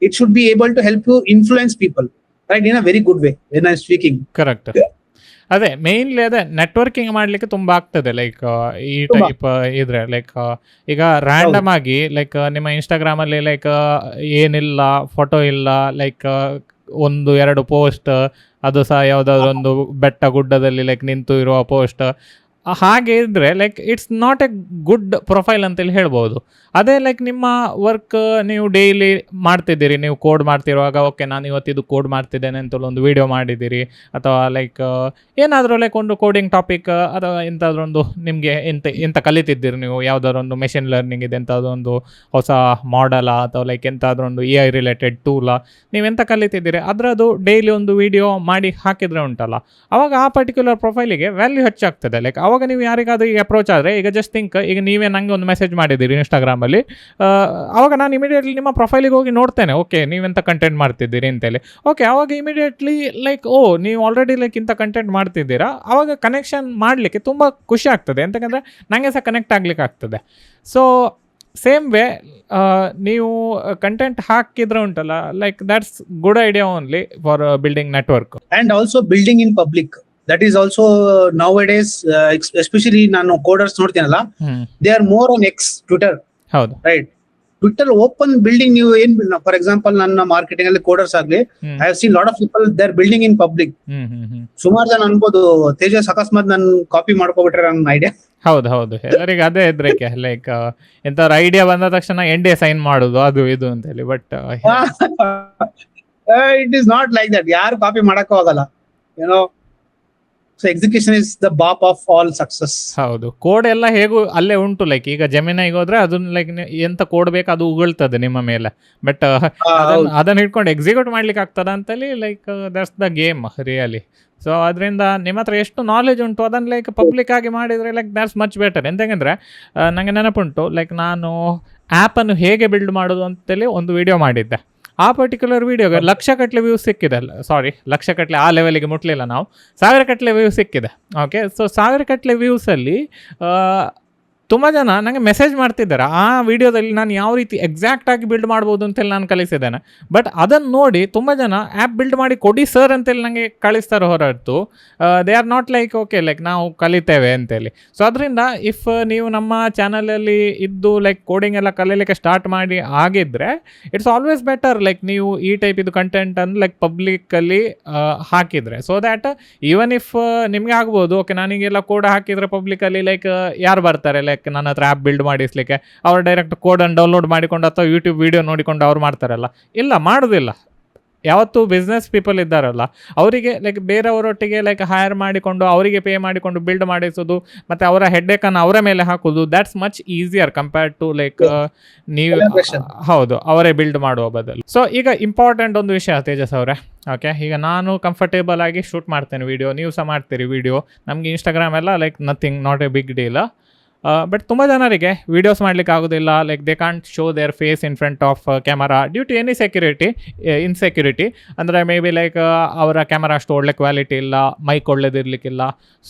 it should be able to help you influence people, right, in a very good way when I am speaking. Correct. ಅದೇ mainly ಅದೇ networking ಮಾಡ್ಲಿಕ್ಕೆ ತುಂಬಾ ಆಗ್ತದೆ. Like ಈ type ಇದ್ರೆ like ಈಗ random ಆಗಿ like ನಿಮ್ಮ ಇನ್ಸ್ಟಾಗ್ರಾಮ್ ಅಲ್ಲಿ ಲೈಕ್ ಏನಿಲ್ಲ, ಫೋಟೋ ಇಲ್ಲ, ಲೈಕ್ 1-2 ಪೋಸ್ಟ್, ಅದು ಸಹ ಯಾವ್ದಾದ್ರು ಒಂದು ಬೆಟ್ಟ ಗುಡ್ಡದಲ್ಲಿ ಲೈಕ್ ನಿಂತು ಇರುವ ಪೋಸ್ಟ್, ಹಾಗೆ ಇದ್ದರೆ like it's not A good profile ಅಂತೇಳಿ ಹೇಳ್ಬೋದು. ಅದೇ ಲೈಕ್ ನಿಮ್ಮ ವರ್ಕ್ ನೀವು ಡೈಲಿ ಮಾಡ್ತಿದ್ದೀರಿ, ನೀವು ಕೋಡ್ ಮಾಡ್ತಿರುವಾಗ ಓಕೆ ನಾನು ಇವತ್ತಿದು ಕೋಡ್ ಮಾಡ್ತಿದ್ದೇನೆ ಅಂತ ಒಂದು ವೀಡಿಯೋ ಮಾಡಿದ್ದೀರಿ, ಅಥವಾ ಲೈಕ್ ಏನಾದರೂ ಲೈಕ್ ಒಂದು ಕೋಡಿಂಗ್ ಟಾಪಿಕ್ ಅಥವಾ ಎಂಥಾದ್ರೂ ಒಂದು ನಿಮಗೆ ಎಂತ ಕಲಿತಿದ್ದೀರಿ ನೀವು, ಯಾವುದಾದ್ರು ಒಂದು ಮೆಷಿನ್ ಲರ್ನಿಂಗ್ ಇದೆ, ಎಂಥಾದ್ರೂ ಒಂದು ಹೊಸ ಮಾಡಲ ಅಥವಾ ಲೈಕ್ ಎಂಥಾದ್ರೂ ಒಂದು AI ರಿಲೇಟೆಡ್ ಟೂಲ ನೀವೆಂತ ಕಲಿತಿದ್ದೀರಿ ಅದರದ್ದು ಡೈಲಿ ಒಂದು ವೀಡಿಯೋ ಮಾಡಿ ಹಾಕಿದರೆ ಉಂಟಲ್ಲ, ಆವಾಗ ಆ ಪರ್ಟಿಕ್ಯುಲರ್ ಪ್ರೊಫೈಲಿಗೆ ವ್ಯಾಲ್ಯೂ ಹೆಚ್ಚಾಗ್ತದೆ. ಲೈಕ್ ಆವಾಗ ನೀವು ಯಾರಿಗಾದ್ರೂ ಈಗ ಅಪ್ರೋಚ್ ಆದರೆ, ಈಗ ಜಸ್ಟ್ ಥಿಂಕ್ ಈಗ ನೀವೇ ನನಗೆ ಒಂದು ಮೆಸೇಜ್ ಮಾಡಿದ್ದೀರಿ ಇನ್ಸ್ಟಾಗ್ರಾಮಲ್ಲಿ, ಆವಾಗ ನಾನು ಇಮಿಡಿಯೇಟ್ಲಿ ನಿಮ್ಮ ಪ್ರೊಫೈಲಿಗೆ ಹೋಗಿ ನೋಡ್ತೇನೆ, ಓಕೆ ನೀವೆಂತ ಕಂಟೆಂಟ್ ಮಾಡ್ತಿದ್ದೀರಿ ಅಂತೇಳಿ. ಓಕೆ ಆವಾಗ ಇಮಿಡಿಯೇಟ್ಲಿ ಲೈಕ್ ನೀವು ಆಲ್ರೆಡಿ ಲೈಕ್ ಇಂಥ ಕಂಟೆಂಟ್ ಮಾಡ್ತಿದ್ದೀರಾ, ಆವಾಗ ಕನೆಕ್ಷನ್ ಮಾಡಲಿಕ್ಕೆ ತುಂಬ ಖುಷಿ ಆಗ್ತದೆ, ಎಂತಕ್ಕಂದರೆ ನನಗೆ ಸಹ ಕನೆಕ್ಟ್ ಆಗ್ಲಿಕ್ಕೆ ಆಗ್ತದೆ. ಸೊ ಸೇಮ್ ವೇ ನೀವು ಕಂಟೆಂಟ್ ಹಾಕಿದ್ರೆ ಉಂಟಲ್ಲ, like that's good idea only for building network. And also building in public. That is also nowadays, especially ನಾನು ಕೋಡರ್ಸ್ ನೋಡ್ತೀನಲ್ಲ, they are more on X, Twitter, ಹೌದು right? ಟ್ವಿಟರ್ ಓಪನ್ ಬಿಲ್ಡಿಂಗ್, ನೀವು ಏನ್ for example ನನ್ನ marketing ಅಲ್ಲಿ ಕೋಡರ್ಸ್ ಆಗ್ಲಿ, I have seen lot of people they are building in public. ಸುಮಾರು ಜನ ಅನ್ಬೋದು ತೇಜಸ್ ಅಕಸ್ಮಾತ್ ನನ್ ಕಾಪಿ ಮಾಡ್ಕೊಬಿಟ್ರೆ ನನ್ನ ಐಡಿಯಾ. ಹೌದು ಎಲ್ಲರಿಗೆ ಅದೇ ಹೆದ್ರಿಕೆ, ಲೈಕ್ ಎಂತಾದ್ರು ಐಡಿಯಾ ಬಂದ ತಕ್ಷಣ NDA ಸೈನ್ ಮಾಡೋದು ಅದು ಇದು ಅಂತ ಹೇಳಿ. But it is not like that. ಯಾರು ಕಾಪಿ ಮಾಡಕ್ಕೂ ಆಗಲ್ಲ, ಏನೋ. So execution is the Baap of all success. ಹೌದು, ಕೋಡ್ ಎಲ್ಲ ಹೇಗೂ ಅಲ್ಲೇ ಉಂಟು. ಲೈಕ್ ಈಗ ಜೆಮಿನೈಗೆ ಹೋದ್ರೆ ಅದನ್ನ ಲೈಕ್ ಎಂತ ಕೋಡ್ ಬೇಕು ಅದು ಉಗುಳ್ತದೆ ನಿಮ್ಮ ಮೇಲೆ, ಬಟ್ ಅದನ್ನ ಇಟ್ಕೊಂಡು ಎಕ್ಸಿಕ್ಯೂಟ್ ಮಾಡ್ಲಿಕ್ಕೆ ಆಗ್ತದ ಅಂತೇಳಿ like that's the game really. So ಅದರಿಂದ ನಿಮ್ಮ ಹತ್ರ ಎಷ್ಟು ನಾಲೆಜ್ ಉಂಟು ಅದನ್ನು ಲೈಕ್ ಪಬ್ಲಿಕ್ ಆಗಿ ಮಾಡಿದರೆ ಲೈಕ್ ದ್ಯಾಟ್ಸ್ ಮಚ್ ಬೆಟರ್. ಎಂತಂದರೆ ನನಗೆ ನೆನಪುಂಟು, ಲೈಕ್ ನಾನು ಆ್ಯಪನ್ನು ಹೇಗೆ ಬಿಲ್ಡ್ ಮಾಡೋದು ಅಂತೇಳಿ ಒಂದು ವಿಡಿಯೋ ಮಾಡಿದ್ದೆ. ಆ ಪರ್ಟಿಕ್ಯುಲರ್ ವೀಡಿಯೋಗೆ ಲಕ್ಷಗಟ್ಟಲೆ ವ್ಯೂಸ್ ಸಿಕ್ಕಿದೆ. ಲಕ್ಷಗಟ್ಟಲೆ ಆ ಲೆವೆಲಿಗೆ ಮುಟ್ಲಿಲ್ಲ ನಾವು, ಸಾವಿರಗಟ್ಟಲೆ ವ್ಯೂಸ್ ಸಿಕ್ಕಿದೆ. ಓಕೆ, ಸೊ ಸಾವಿರಗಟ್ಟಲೆ ವ್ಯೂಸಲ್ಲಿ ತುಂಬ ಜನ ನನಗೆ ಮೆಸೇಜ್ ಮಾಡ್ತಿದ್ದಾರೆ ಆ ವಿಡಿಯೋದಲ್ಲಿ ನಾನು ಯಾವ ರೀತಿ ಎಕ್ಸಾಕ್ಟಾಗಿ ಬಿಲ್ಡ್ ಮಾಡ್ಬೋದು ಅಂತೇಳಿ ನಾನು ಕಲಿಸಿದ್ದೇನೆ. ಬಟ್ ಅದನ್ನು ನೋಡಿ ತುಂಬ ಜನ ಆ್ಯಪ್ ಬಿಲ್ಡ್ ಮಾಡಿ ಕೊಡಿ ಸರ್ ಅಂತೇಳಿ ನನಗೆ ಕಳಿಸ್ತಾರೆ ಹೊರತು they are not like okay like ನಾವು ಕಲಿತೇವೆ ಅಂತೇಳಿ. ಸೊ ಅದರಿಂದ ಇಫ್ ನೀವು ನಮ್ಮ ಚಾನಲಲ್ಲಿ ಇದ್ದು ಲೈಕ್ ಕೋಡಿಂಗ್ ಎಲ್ಲ ಕಲೀಲಿಕ್ಕೆ ಸ್ಟಾರ್ಟ್ ಮಾಡಿ ಆಗಿದ್ದರೆ ಇಟ್ಸ್ ಆಲ್ವೇಸ್ ಬೆಟರ್ ಲೈಕ್ ನೀವು ಈ ಟೈಪ್ ಇದು ಕಂಟೆಂಟನ್ನು ಲೈಕ್ ಪಬ್ಲಿಕ್ಕಲ್ಲಿ ಹಾಕಿದರೆ, ಸೊ ದ್ಯಾಟ್ ಈವನ್ ಇಫ್ ನಿಮಗೆ ಆಗ್ಬೋದು ಓಕೆ ನಾನೀಗೆಲ್ಲ ಕೋಡ್ ಹಾಕಿದರೆ ಪಬ್ಲಿಕಲ್ಲಿ ಲೈಕ್ ಯಾರು ಬರ್ತಾರೆ ಲೈಕ್ ನನ್ನ ಹತ್ರ ಆ್ಯಪ್ ಬಿಲ್ಡ್ ಮಾಡಿಸ್ಲಿಕ್ಕೆ, ಅವ್ರು ಡೈರೆಕ್ಟ್ ಕೋಡನ್ನು ಡೌನ್ಲೋಡ್ ಮಾಡಿಕೊಂಡು ಅಥವಾ ಯೂಟ್ಯೂಬ್ ವೀಡಿಯೋ ನೋಡಿಕೊಂಡು ಅವ್ರು ಮಾಡ್ತಾರಲ್ಲ. ಇಲ್ಲ, ಮಾಡೋದಿಲ್ಲ. ಯಾವತ್ತು ಬಿಸ್ನೆಸ್ ಪೀಪಲ್ ಇದ್ದಾರಲ್ಲ ಅವರಿಗೆ ಲೈಕ್ ಬೇರೆಯವರೊಟ್ಟಿಗೆ ಲೈಕ್ ಹೈರ್ ಮಾಡಿಕೊಂಡು ಅವರಿಗೆ ಪೇ ಮಾಡಿಕೊಂಡು ಬಿಲ್ಡ್ ಮಾಡಿಸೋದು ಮತ್ತು ಅವರ ಹೆಡ್ಡೇಕನ್ನು ಅವರ ಮೇಲೆ ಹಾಕೋದು, that's much easier compared to like ನೀವು ಹೌದು ಅವರೇ ಬಿಲ್ಡ್ ಮಾಡುವ ಬದಲು. ಸೊ ಈಗ ಇಂಪಾರ್ಟೆಂಟ್ ಒಂದು ವಿಷಯ ತೇಜಸ್ ಅವರೇ, ಓಕೆ ಈಗ ನಾನು ಕಂಫರ್ಟೇಬಲ್ ಆಗಿ ಶೂಟ್ ಮಾಡ್ತೇನೆ ವಿಡಿಯೋ, ನೀವು ಸಹ ಮಾಡ್ತೀರಿ ವಿಡಿಯೋ, ನಮಗೆ ಇನ್ಸ್ಟಾಗ್ರಾಮ್ ಎಲ್ಲ like nothing, not a big deal. But ತುಂಬ ಜನರಿಗೆ ವೀಡಿಯೋಸ್ ಮಾಡಲಿಕ್ಕೆ ಆಗೋದಿಲ್ಲ, like they can't show their face in front of camera due to any insecurity. ಅಂದರೆ ಮೇ ಬಿ ಲೈಕ್ ಅವರ ಕ್ಯಾಮರಾ ಅಷ್ಟು ಒಳ್ಳೆ ಕ್ವಾಲಿಟಿ ಇಲ್ಲ, ಮೈಕ್ ಒಳ್ಳೇದಿರಲಿಕ್ಕಿಲ್ಲ.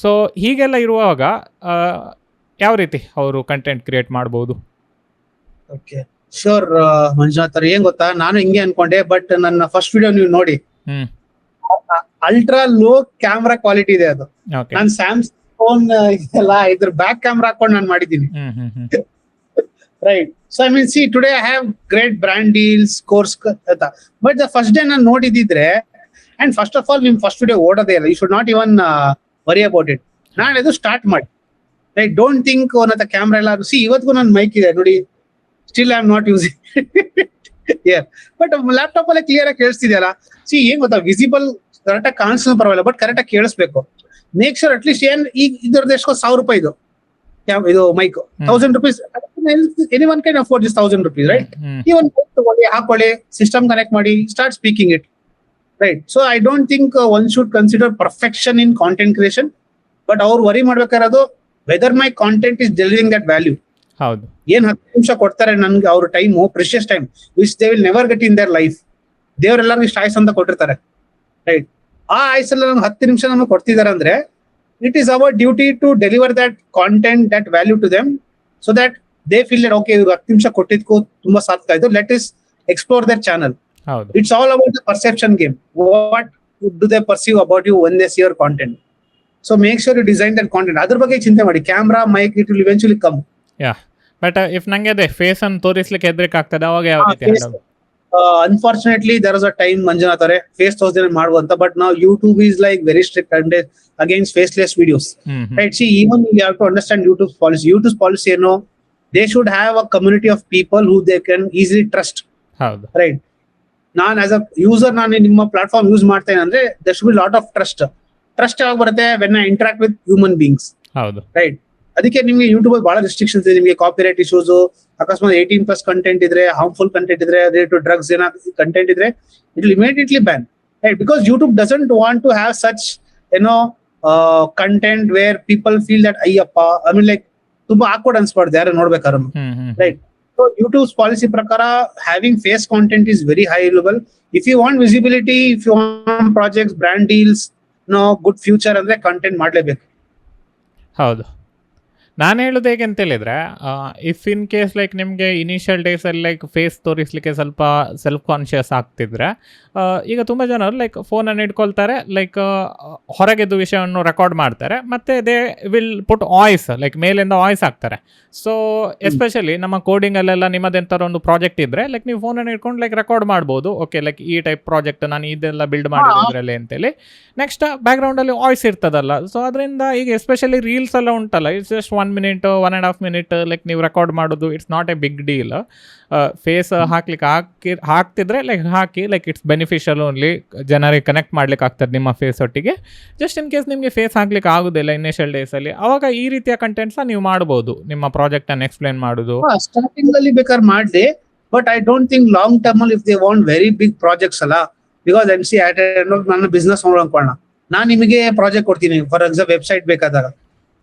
ಸೊ ಹೀಗೆಲ್ಲ ಇರುವಾಗ ಯಾವ ರೀತಿ ಅವರು ಕಂಟೆಂಟ್ ಕ್ರಿಯೇಟ್ ಮಾಡ್ಬೋದು? ಓಕೆ ಶೋರ್ ಮಂಜುನಾಥ್ ಅವ್ರ, ಏನ್ ಗೊತ್ತಾ, ನಾನು ಹಿಂಗೆ ಅನ್ಕೊಂಡೆ, ಬಟ್ ನನ್ನ ಫಸ್ಟ್ ವಿಡಿಯೋ ನೀವು ನೋಡಿ ಅಲ್ಟ್ರಾ ಲೋ ಕ್ಯಾಮ್ರಾ ಕ್ವಾಲಿಟಿ ಇದೆ ಅದು. ನಾನು ಸ್ಯಾಮ್ಸಂಗ್ ಫೋನ್ ಇದೆಲ್ಲ ಇದ್ರ ಬ್ಯಾಕ್ ಕ್ಯಾಮ್ರಾ ಹಾಕೊಂಡು ನಾನು ಮಾಡಿದ್ದೀನಿ, right? So I mean see today I have great brand deals course ಅಂತ. ಬಟ್ ದ ಫಸ್ಟ್ ಡೇ ನಾನು ನೋಡಿದಿದ್ರೆ, ಅಂಡ್ ಫಸ್ಟ್ ಆಫ್ ಆಲ್ ನಿಮ್ ಫಸ್ಟ್ ವಿಡಿಯೋ ಓಡೋದೇ ಇಲ್ಲ, you should not even worry about it. ನಾಳೆ ಅದು ಸ್ಟಾರ್ಟ್ ಮಾಡಿ, ರೈಟ್? ಡೋಂಟ್ ಥಿಂಕ್ ಅವನ ಕ್ಯಾಮ್ರಾ ಎಲ್ಲ ಸಿ ಇವತ್ತಿಗೂ ನನ್ನ ಮೈಕ್ ಇದೆ ನೋಡಿ, still I am not using but laptop ಅಲ್ಲೇ ಕ್ಲಿಯರ್ ಆಗಿ ಕೇಳಿಸ್ತಿದೆಯಲ್ಲ. ಸಿ ಏನ್ ಗೊತ್ತಾ, ವಿಸಿಬಲ್ ಕರೆಕ್ಟ್ ಆಗಿ ಕಾಣಿಸೋ ಪರವಾಗಿಲ್ಲ, ಬಟ್ ಕರೆಕ್ಟ್ ಆಗಿ ಕೇಳಿಸ್ಬೇಕು. ಮೇಕ್ ಶೋರ್ ಅಟ್ಲೀಸ್ಟ್ ಏನ್ ಈಗ ಇದ್ರದ್ದು ಎಷ್ಟೋ ₹1,000 ಇದು mic, ₹1,000. Anyone can afford this ₹1,000, right? ಈ ಒಂದು ಮೈಕ್ ತಗೊಳ್ಳಿ, ಹಾಕೊಳ್ಳಿ, ಸಿಸ್ಟಮ್ ಕನೆಕ್ಟ್ ಮಾಡಿ, start speaking it, right? So I don't think one should consider perfection in content creation, but ಅವ್ರು ವರಿ ಮಾಡ್ಬೇಕಾಗಿರೋದು whether my content is delivering that value. ಹೌದು, ಏನ್ 10 ನಿಮಿಷ ಕೊಡ್ತಾರೆ ನನ್ಗೆ ಅವ್ರ time, precious time which they will never get in their life. ದೇವರೆಲ್ಲರಿಗೂ ಇಷ್ಟ ಆಯ್ಸ್ ಅಂತ ಕೊಟ್ಟಿರ್ತಾರೆ, ರೈಟ್? ಆ ಆಯ್ಸಲ್ಲ ನಮ್ಗೆ 10 ನಿಮಿಷ ನಮಗೆ ಕೊಡ್ತಿದ್ದಾರೆ ಅಂದ್ರೆ it is our duty to deliver that content, that value to them, so that they feel that okay ಇವ್ರು 10 ನಿಮಿಷ ಕೊಟ್ಟಿದ್ಕೂ ತುಂಬಾ ಸಾರ್ಥಕ ಆಯ್ತು, let us explore their channel. It's all about the perception game. What do they perceive about you when they see your content? So make sure you design that content. ಅದ್ರ ಬಗ್ಗೆ ಚಿಂತೆ ಮಾಡಿ. Camera, mic, it will eventually come. But if ನಂಗೆ ಅದೇ face ಅನ್ನು ತೋರಿಸ್ಲಿಕ್ಕೆ ಹೆದರಿಕೆ ಆಗ್ತದೆ, ಅವಾಗ ಯಾವ ರೀತಿ? Unfortunately there is a time Manjunath ಅವರೇ ಫೇಸ್ ತೋರಿಸ್ದೇನೆ ಮಾಡುವಂತ, ಬಟ್ ನಾವು YouTube is like very strict and against faceless videos. Right. See, even you have to understand YouTube's policy. YouTube's policy, they should have a community of people who they can easily trust. ಹೌದು Right. ನಾನು as a user ನಾನು ನಿಮ್ಮ platform use ಮಾಡ್ತೇನೆ ಅಂದ್ರೆ there should be lot of trust. Trust ಯಾವಾಗ ಬರುತ್ತೆ when I interact with human beings. ಹೌದು Right. ಅದಕ್ಕೆ ನಿಮಗೆ ಯೂಟ್ಯೂಬ್ ಅಲ್ಲಿ ಬಹಳ ರಿಸ್ಟ್ರಿಕ್ಷನ್ಸ್ ಇದೆ. ನಿಮಗೆ ಕಾಪಿರೈಟ್ ಇಶ್ಯೂಸ್, ಅಕಸ್ಮಾತ್ 18+ ಕಂಟೆಂಟ್ ಇದ್ರೆ, ಹಾರ್ಮ್ಫುಲ್ ಕಂಟೆಂಟ್ ಇದ್ರೆ, ರಿಲೇಟೆಡ್ ಟು ಡ್ರಗ್ಸ್ ಏನಾದ್ರು ಕಂಟೆಂಟ್ ಇದ್ರೆ, it will immediately ban. Right. Because YouTube doesn't want to have such content where people feel that ayyappa, I mean like ತುಂಬಾ awkward ಅನ್ಸ್ಬಾರ್ದು ಯಾರು ನೋಡ್ಬೇಕಾದ್ರೆ. Right. So YouTube's policy prakara having face content is very high level. If you want visibility, if you want projects, brand deals, good future ಅಂದ್ರೆ content ಮಾಡ್ಲೇಬೇಕು. ಹೌದು. ನಾನು ಹೇಳೋದು ಹೇಗೆ ಅಂತ ಹೇಳಿದ್ರೆ, ಇಫ್ ಇನ್ ಕೇಸ್ ಲೈಕ್ ನಿಮಗೆ ಇನಿಷಿಯಲ್ ಡೇಸಲ್ಲಿ ಲೈಕ್ ಫೇಸ್ ತೋರಿಸ್ಲಿಕ್ಕೆ ಸ್ವಲ್ಪ ಸೆಲ್ಫ್ ಕಾನ್ಷಿಯಸ್ ಆಗ್ತಿದ್ರೆ, ಈಗ ತುಂಬ ಜನರು ಲೈಕ್ ಫೋನನ್ನು ಇಟ್ಕೊಳ್ತಾರೆ, ಲೈಕ್ ಹೊರಗೆದ್ದು ವಿಷಯವನ್ನು ರೆಕಾರ್ಡ್ ಮಾಡ್ತಾರೆ, ಮತ್ತು they will put voice, like ಮೇಲಿಂದ ವಾಯ್ಸ್ ಹಾಕ್ತಾರೆ. ಸೊ ಎಸ್ಪೆಷಲಿ ನಮ್ಮ ಕೋಡಿಂಗಲ್ಲೆಲ್ಲ ನಿಮ್ಮದೆಂಥರ ಒಂದು ಪ್ರಾಜೆಕ್ಟ್ ಇದ್ದರೆ ಲೈಕ್ ನೀವು ಫೋನನ್ನು ಇಟ್ಕೊಂಡು ಲೈಕ್ ರೆಕಾರ್ಡ್ ಮಾಡ್ಬೋದು. ಓಕೆ, ಲೈಕ್ ಈ ಟೈಪ್ ಪ್ರಾಜೆಕ್ಟ್ ನಾನು ಇದೆಲ್ಲ ಬಿಲ್ಡ್ ಮಾಡಿದ್ರಲ್ಲಿ ಅಂತೇಳಿ. ನೆಕ್ಸ್ಟ್ ಬ್ಯಾಕ್ಗ್ರೌಂಡಲ್ಲಿ ವಾಯ್ಸ್ ಇರ್ತದಲ್ಲ, ಸೊ ಅದರಿಂದ ಈಗ ಎಸ್ಪೆಷಲಿ ರೀಲ್ಸ್ ಎಲ್ಲ ಉಂಟಲ್ಲ, it's just 1 minute 1.5 minute like ನೀವು ರೆಕಾರ್ಡ್ ಮಾಡೋದು, it's not a big deal. Face ಹಾಕ್ತಿದ್ರೆ ಲೈಕ್ ಹಾಕಿ, ಲೈಕ್ ಇಟ್ಸ್ ಬೆನಿಫಿಷಿಯಲ್ ಓನ್ಲಿ, ಜನರಿಗೆ ಕನೆಕ್ಟ್ ಮಾಡ್ಲಿಕ್ಕೆ ಆಗ್ತದೆ ನಿಮ್ಮ ಫೇಸ್ ಒಟ್ಟಿಗೆ. ಜಸ್ಟ್ ಇನ್ ಕೇಸ್ ನಿಮಗೆ ಫೇಸ್ ಹಾಕ್ಲಿಕ್ಕೆ ಆಗೋದಿಲ್ಲ ಇನಿಷಿಯಲ್ ಡೇಸಲ್ಲಿ, ಅವಾಗ ಈ ರೀತಿಯ ಕಂಟೆಂಟ್ಸ್ನ ನೀವು ಮಾಡ್ಬೋದು, ನಿಮ್ಮ ಪ್ರಾಜೆಕ್ಟನ್ನು ಎಕ್ಸ್ಪ್ಲೇನ್ ಮಾಡೋದು. ಸ್ಟಾರ್ಟಿಂಗ್ ಅಲ್ಲಿ ಬೇಕಾದ್ರೆ ಮಾಡಿದೆ, but I don't think long term ಅಲ್ಲಿ if they want very big projects ಅಲ್ಲ, ಬಿಕಾಸ್ MC ನನ್ನ ಬಿಸ್ನೆಸ್ ಅನ್ಕೊಳ್ಳೋಣ, ನಾನು ನಿಮಗೆ ಪ್ರಾಜೆಕ್ಟ್ ಕೊಡ್ತೀನಿ ಫಾರ್ ಎಕ್ಸಾಂಪಲ್ ವೆಬ್ಸೈಟ್ ಬೇಕಾದಾಗ.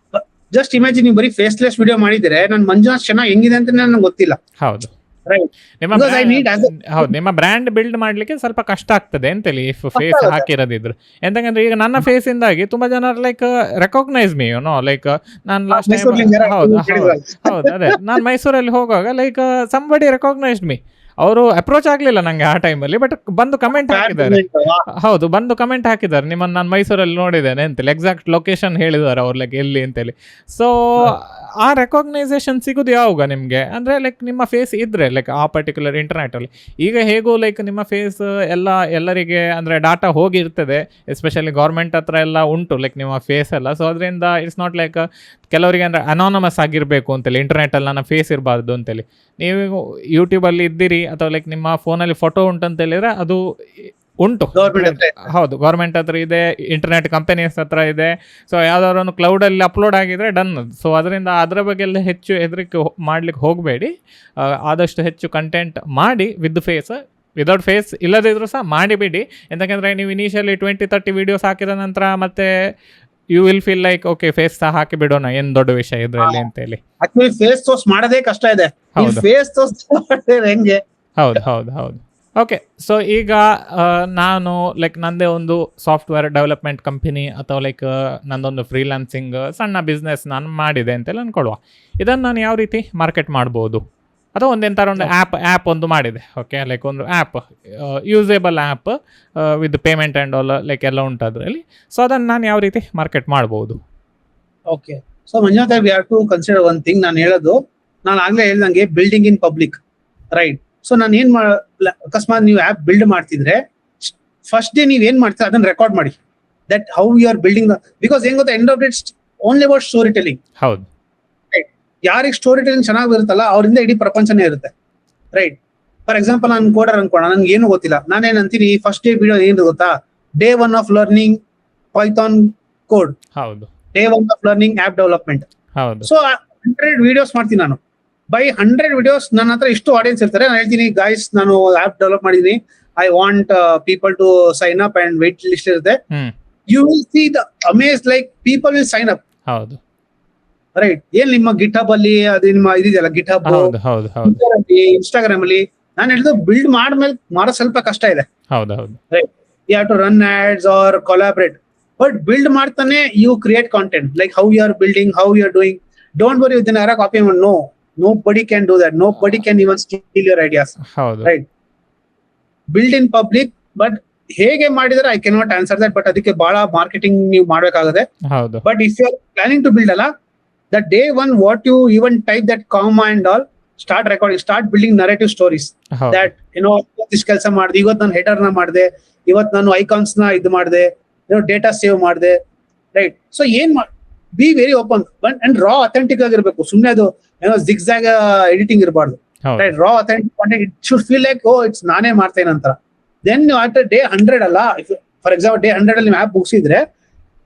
ಜಸ್ಟ್ ಇಮ್ಯಾಜಿನ್ ನೀವು ಬರೀ ಫೇಸ್ಲೆಸ್ ವಿಡಿಯೋ ಮಾಡಿದ್ರೆ ನಾನು ಮಂಜುನಾಥ್ ಚೆನ್ನಾಗಿ ಹೆಂಗಿದೆ ಅಂತ ನನಗೆ ಗೊತ್ತಿಲ್ಲ. ಹೌದು, Right. ನಿಮ್ಮ ಬ್ರ್ಯಾಂಡ್ ಬಿಲ್ಡ್ ಮಾಡ್ಲಿಕ್ಕೆ ಸ್ವಲ್ಪ ಕಷ್ಟ ಆಗ್ತದೆ ಅಂತೇಳಿ ಇಫ್ ಫೇಸ್ ಹಾಕಿರೋದಿದ್ರು. ಎಂತಂದ್ರೆ ಈಗ ನನ್ನ ಫೇಸ್ ಇಂದಾಗಿ ತುಂಬಾ ಜನ ಲೈಕ್ ರೆಕಾಗ್ನೈಸ್ ಮೀ ಲೈಕ್ ನಾನು ಲಾಸ್ಟ್ ಟೈಮ್ ಹೌದು ಅದೇ ನಾನು ಮೈಸೂರಲ್ಲಿ ಹೋಗುವಾಗ ಲೈಕ್ ಸಂಬಡಿ ರೆಕಾಗ್ನೈಸ್ಡ್ ಮೀ. ಅವರು ಅಪ್ರೋಚ್ ಆಗಲಿಲ್ಲ ನಂಗೆ ಆ ಟೈಮಲ್ಲಿ, ಬಟ್ ಬಂದು ಕಮೆಂಟ್ ಹಾಕಿದ್ದಾರೆ. ಹೌದು, ಬಂದು ಕಮೆಂಟ್ ಹಾಕಿದ್ದಾರೆ, ನಿಮ್ಮನ್ನು ನಾನು ಮೈಸೂರಲ್ಲಿ ನೋಡಿದ್ದೇನೆ ಅಂತೇಳಿ, ಎಕ್ಸಾಕ್ಟ್ ಲೊಕೇಶನ್ ಹೇಳಿದ್ದಾರೆ ಅವ್ರು ಲೈಕ್ ಎಲ್ಲಿ ಅಂತೇಳಿ. ಸೊ ಆ ರೆಕಾಗ್ನೈಸೇಷನ್ ಸಿಗೋದು ಯಾವಾಗ ನಿಮಗೆ ಅಂದರೆ ಲೈಕ್ ನಿಮ್ಮ ಫೇಸ್ ಇದ್ದರೆ ಲೈಕ್ ಆ ಪರ್ಟಿಕ್ಯುಲರ್ ಇಂಟರ್ನೆಟಲ್ಲಿ. ಈಗ ಹೇಗೂ ಲೈಕ್ ನಿಮ್ಮ ಫೇಸ್ ಎಲ್ಲರಿಗೆ ಅಂದರೆ ಡಾಟಾ ಹೋಗಿರ್ತದೆ, ಎಸ್ಪೆಷಲಿ ಗೌರ್ಮೆಂಟ್ ಹತ್ರ ಎಲ್ಲ ಉಂಟು ಲೈಕ್ ನಿಮ್ಮ ಫೇಸ್ ಎಲ್ಲ. ಸೊ ಅದರಿಂದ ಇಟ್ಸ್ ನಾಟ್ ಲೈಕ್ ಕೆಲವರಿಗೆ ಅಂದರೆ ಅನಾನಮಸ್ ಆಗಿರಬೇಕು ಅಂತೇಳಿ, ಇಂಟರ್ನೆಟಲ್ಲಿ ನನ್ನ ಫೇಸ್ ಇರಬಾರ್ದು ಅಂತೇಳಿ. ನೀವು ಯೂಟ್ಯೂಬಲ್ಲಿ ಇದ್ದೀರಿ ಅಥವಾ ಲೈಕ್ ನಿಮ್ಮ ಫೋನಲ್ಲಿ ಫೋಟೋ ಉಂಟು ಅಂತ ಹೇಳಿದ್ರೆ ಅದು ಉಂಟು. ಹೌದು, ಗೌರ್ಮೆಂಟ್ ಹತ್ರ ಇದೆ, ಇಂಟರ್ನೆಟ್ ಕಂಪನೀಸ್ ಹತ್ರ ಇದೆ. ಸೊ ಯಾವ್ದಾದ್ರು ಒಂದು ಕ್ಲೌಡಲ್ಲಿ ಅಪ್ಲೋಡ್ ಆಗಿದ್ರೆ ಡನ್. ಸೊ ಅದರಿಂದ ಅದರ ಬಗ್ಗೆ ಎಲ್ಲ ಹೆಚ್ಚು ಹೆದರಿಕೆ ಮಾಡ್ಲಿಕ್ಕೆ ಹೋಗಬೇಡಿ. ಆದಷ್ಟು ಹೆಚ್ಚು ಕಂಟೆಂಟ್ ಮಾಡಿ ವಿತ್ ಫೇಸ್, ವಿದೌಟ್ ಫೇಸ್ ಇಲ್ಲದಿದ್ರೂ ಸಹ ಮಾಡಿಬಿಡಿ. ಎಂತಂದರೆ ನೀವು ಇನಿಷಿಯಲಿ 20-30 ವೀಡಿಯೋಸ್ ಹಾಕಿದ ನಂತರ ಮತ್ತೆ you will feel like okay face ಸಹ ಹಾಕಿ ಬಿಡೋಣ, ಏನ್ ದೊಡ್ಡ ವಿಷಯ ಇದ್ರಲ್ಲಿ ಅಂತೇಳಿ. ಫೇಸ್ ತೋರ್ಸ್ ಮಾಡೋದೇ ಕಷ್ಟ ಇದೆ. ಫೇಸ್ ತೋರ್ಸ್ ಹೆಂಗೆ? ಹೌದು ಹೌದು ಹೌದು. ಓಕೆ, ಸೊ ಈಗ ನಾನು ಲೈಕ್ ನಂದೇ ಒಂದು ಸಾಫ್ಟ್ವೇರ್ ಡೆವಲಪ್ಮೆಂಟ್ ಕಂಪನಿ ಅಥವಾ ಲೈಕ್ ನಂದೊಂದು ಫ್ರೀಲಾನ್ಸಿಂಗ್ ಸಣ್ಣ ಬಿಸ್ನೆಸ್ ನಾನು ಮಾಡಿದೆ ಅಂತೆಲ್ಲ ಅನ್ಕೊಳ್ಳುವ. ಇದನ್ನು ನಾನು ಯಾವ ರೀತಿ ಮಾರ್ಕೆಟ್ ಮಾಡ್ಬೋದು? ಅಥವಾ ಒಂದೆಂಥರ ಒಂದು ಆ್ಯಪ್ ಒಂದು ಮಾಡಿದೆ. ಓಕೆ, ಲೈಕ್ ಒಂದು app, usable app with payment and all like ಎಲ್ಲ ಉಂಟು ಅದರಲ್ಲಿ. ಸೊ ಅದನ್ನು ನಾನು ಯಾವ ರೀತಿ ಮಾರ್ಕೆಟ್ ಮಾಡ್ಬೋದು? Okay, so Manjunath we have to consider one thing. ನಾನು ಹೇಳೋದು, ನಾನು ಆಗ್ಲೇ ಹೇಳ್ದಂಗೆ building in public, right? So ನಾನು ಏನ್ ಅಕಸ್ಮಾತ್ ನೀವು ಆ್ಯಪ್ ಬಿಲ್ಡ್ ಮಾಡ್ತಿದ್ರೆ ಫಸ್ಟ್ ಡೇ ನೀವು ಏನ್ ಮಾಡ್ತೀರಾ ಅದನ್ನ ರೆಕಾರ್ಡ್ ಮಾಡಿ, that how you are building. Because ಏನ್ ಗೊತ್ತಾ, end of it's only about storytelling. ಹೌದು, ಯಾರಿಗೆ ಸ್ಟೋರಿ ಟೆಲಿಂಗ್ ಚೆನ್ನಾಗಿ ಬರುತ್ತಲ್ಲ ಅವರಿಂದ ಇಡೀ ಪ್ರಪಂಚನೇ ಇರುತ್ತೆ, ರೈಟ್? ಫಾರ್ ಎಕ್ಸಾಂಪಲ್ ನಾನು ಕೋಡರ್ ಅನ್ಕೋಣ, ನನ್ಗೆ ಏನು ಗೊತ್ತಿಲ್ಲ, ನಾನೇನ್ ಅಂತೀನಿ ಫಸ್ಟ್ ಡೇ ವಿಡಿಯೋ ಏನು ಗೊತ್ತಾ, day 1 of learning Python code, ಹೌದು, day 1 of learning app development. ಹೌದು. ಸೊ 100 ವಿಡಿಯೋಸ್ ಮಾಡ್ತೀನಿ ನಾನು. ಬೈ 100 ವಿಡಿಯೋಸ್ ನನ್ನ ಹತ್ರ ಇಷ್ಟು ಆಡಿಯನ್ಸ್ ಇರ್ತಾರೆ. ನಾನು ಹೇಳ್ತೀನಿ ಗೈಸ್ ನಾನು ಆಪ್ ಡೆವಲಪ್ ಮಾಡಿದೀನಿ, I want people to sign up and wait list ಇರುತ್ತೆ. You will see the amaze like people will sign up. ಹೌದು, ರೈಟ್? ಏನ್ ನಿಮ್ಮ ಗಿಟ್ ಹಬ್ ಅಲ್ಲಿ ಅದು ನಿಮ್ಮ ಇದೆಯಲ್ಲ, ಗಿಟ್ ಹಬ್, ಇನ್ಸ್ಟಾಗ್ರಾಮ್ ಅಲ್ಲಿ. ನಾನು ಹೇಳಿದ್ದು ಬಿಲ್ಡ್ ಮಾಡ್ಮೇಲೆ ಮಾಡೋ ಸ್ವಲ್ಪ ಕಷ್ಟ ಇದೆ. Right? You have to run ads or collaborate, but build ಮಾಡ್ತಾನೆ you create content like how you are building, how you are doing. Don't worry with ಯಾರ ಕಾಪಿ ಮಾಡಿ. No, nobody can do that. Nobody can even steal your ideas. Right? Build in public, but ಹೇಗೆ ಮಾಡಿದ್ರೆ I can not answer that. But ಅದಕ್ಕೆ ಬಹಳ marketing ನೀವು ಮಾಡ್ಬೇಕಾಗುತ್ತೆ. But if you are planning to build ಅಲ್ಲ, the day 1 what you even type that comma and all, start recording, start building narrative stories that ಇಷ್ಟು ಕೆಲಸ ಮಾಡಿದೆ, ಇವತ್ತು ನಾನು ಹೆಡರ್ ನ ಮಾಡಿದೆ, ಇವತ್ತು ನಾನು ಐಕಾನ್ಸ್ ನ ಇದು ಮಾಡಿದೆ, ಡೇಟಾ ಸೇವ್ ಮಾಡಿದೆ, right. So be very open and raw authentic ಆಗಿರ್ಬೇಕು. ಸುಮ್ಮನೆ ಅದು ಜಿಗ್ಜಾಗ್ ಎಡಿಟಿಂಗ್ ಇರಬಾರ್ದು, right. Raw authentic content, it should feel like it's ನಾನೇ ಮಾಡ್ತೇನೆ ಅಂತ. ದೆನ್ ನೀವು ಆಫ್ಟರ್ ಡೇ 100 ಅಲ್ಲ, ಫಾರ್ ಎಕ್ಸಾಂಪಲ್ ಡೇ 100 ಅಲ್ಲಿ ನೀವು app ಮುಗಿಸಿದ್ರೆ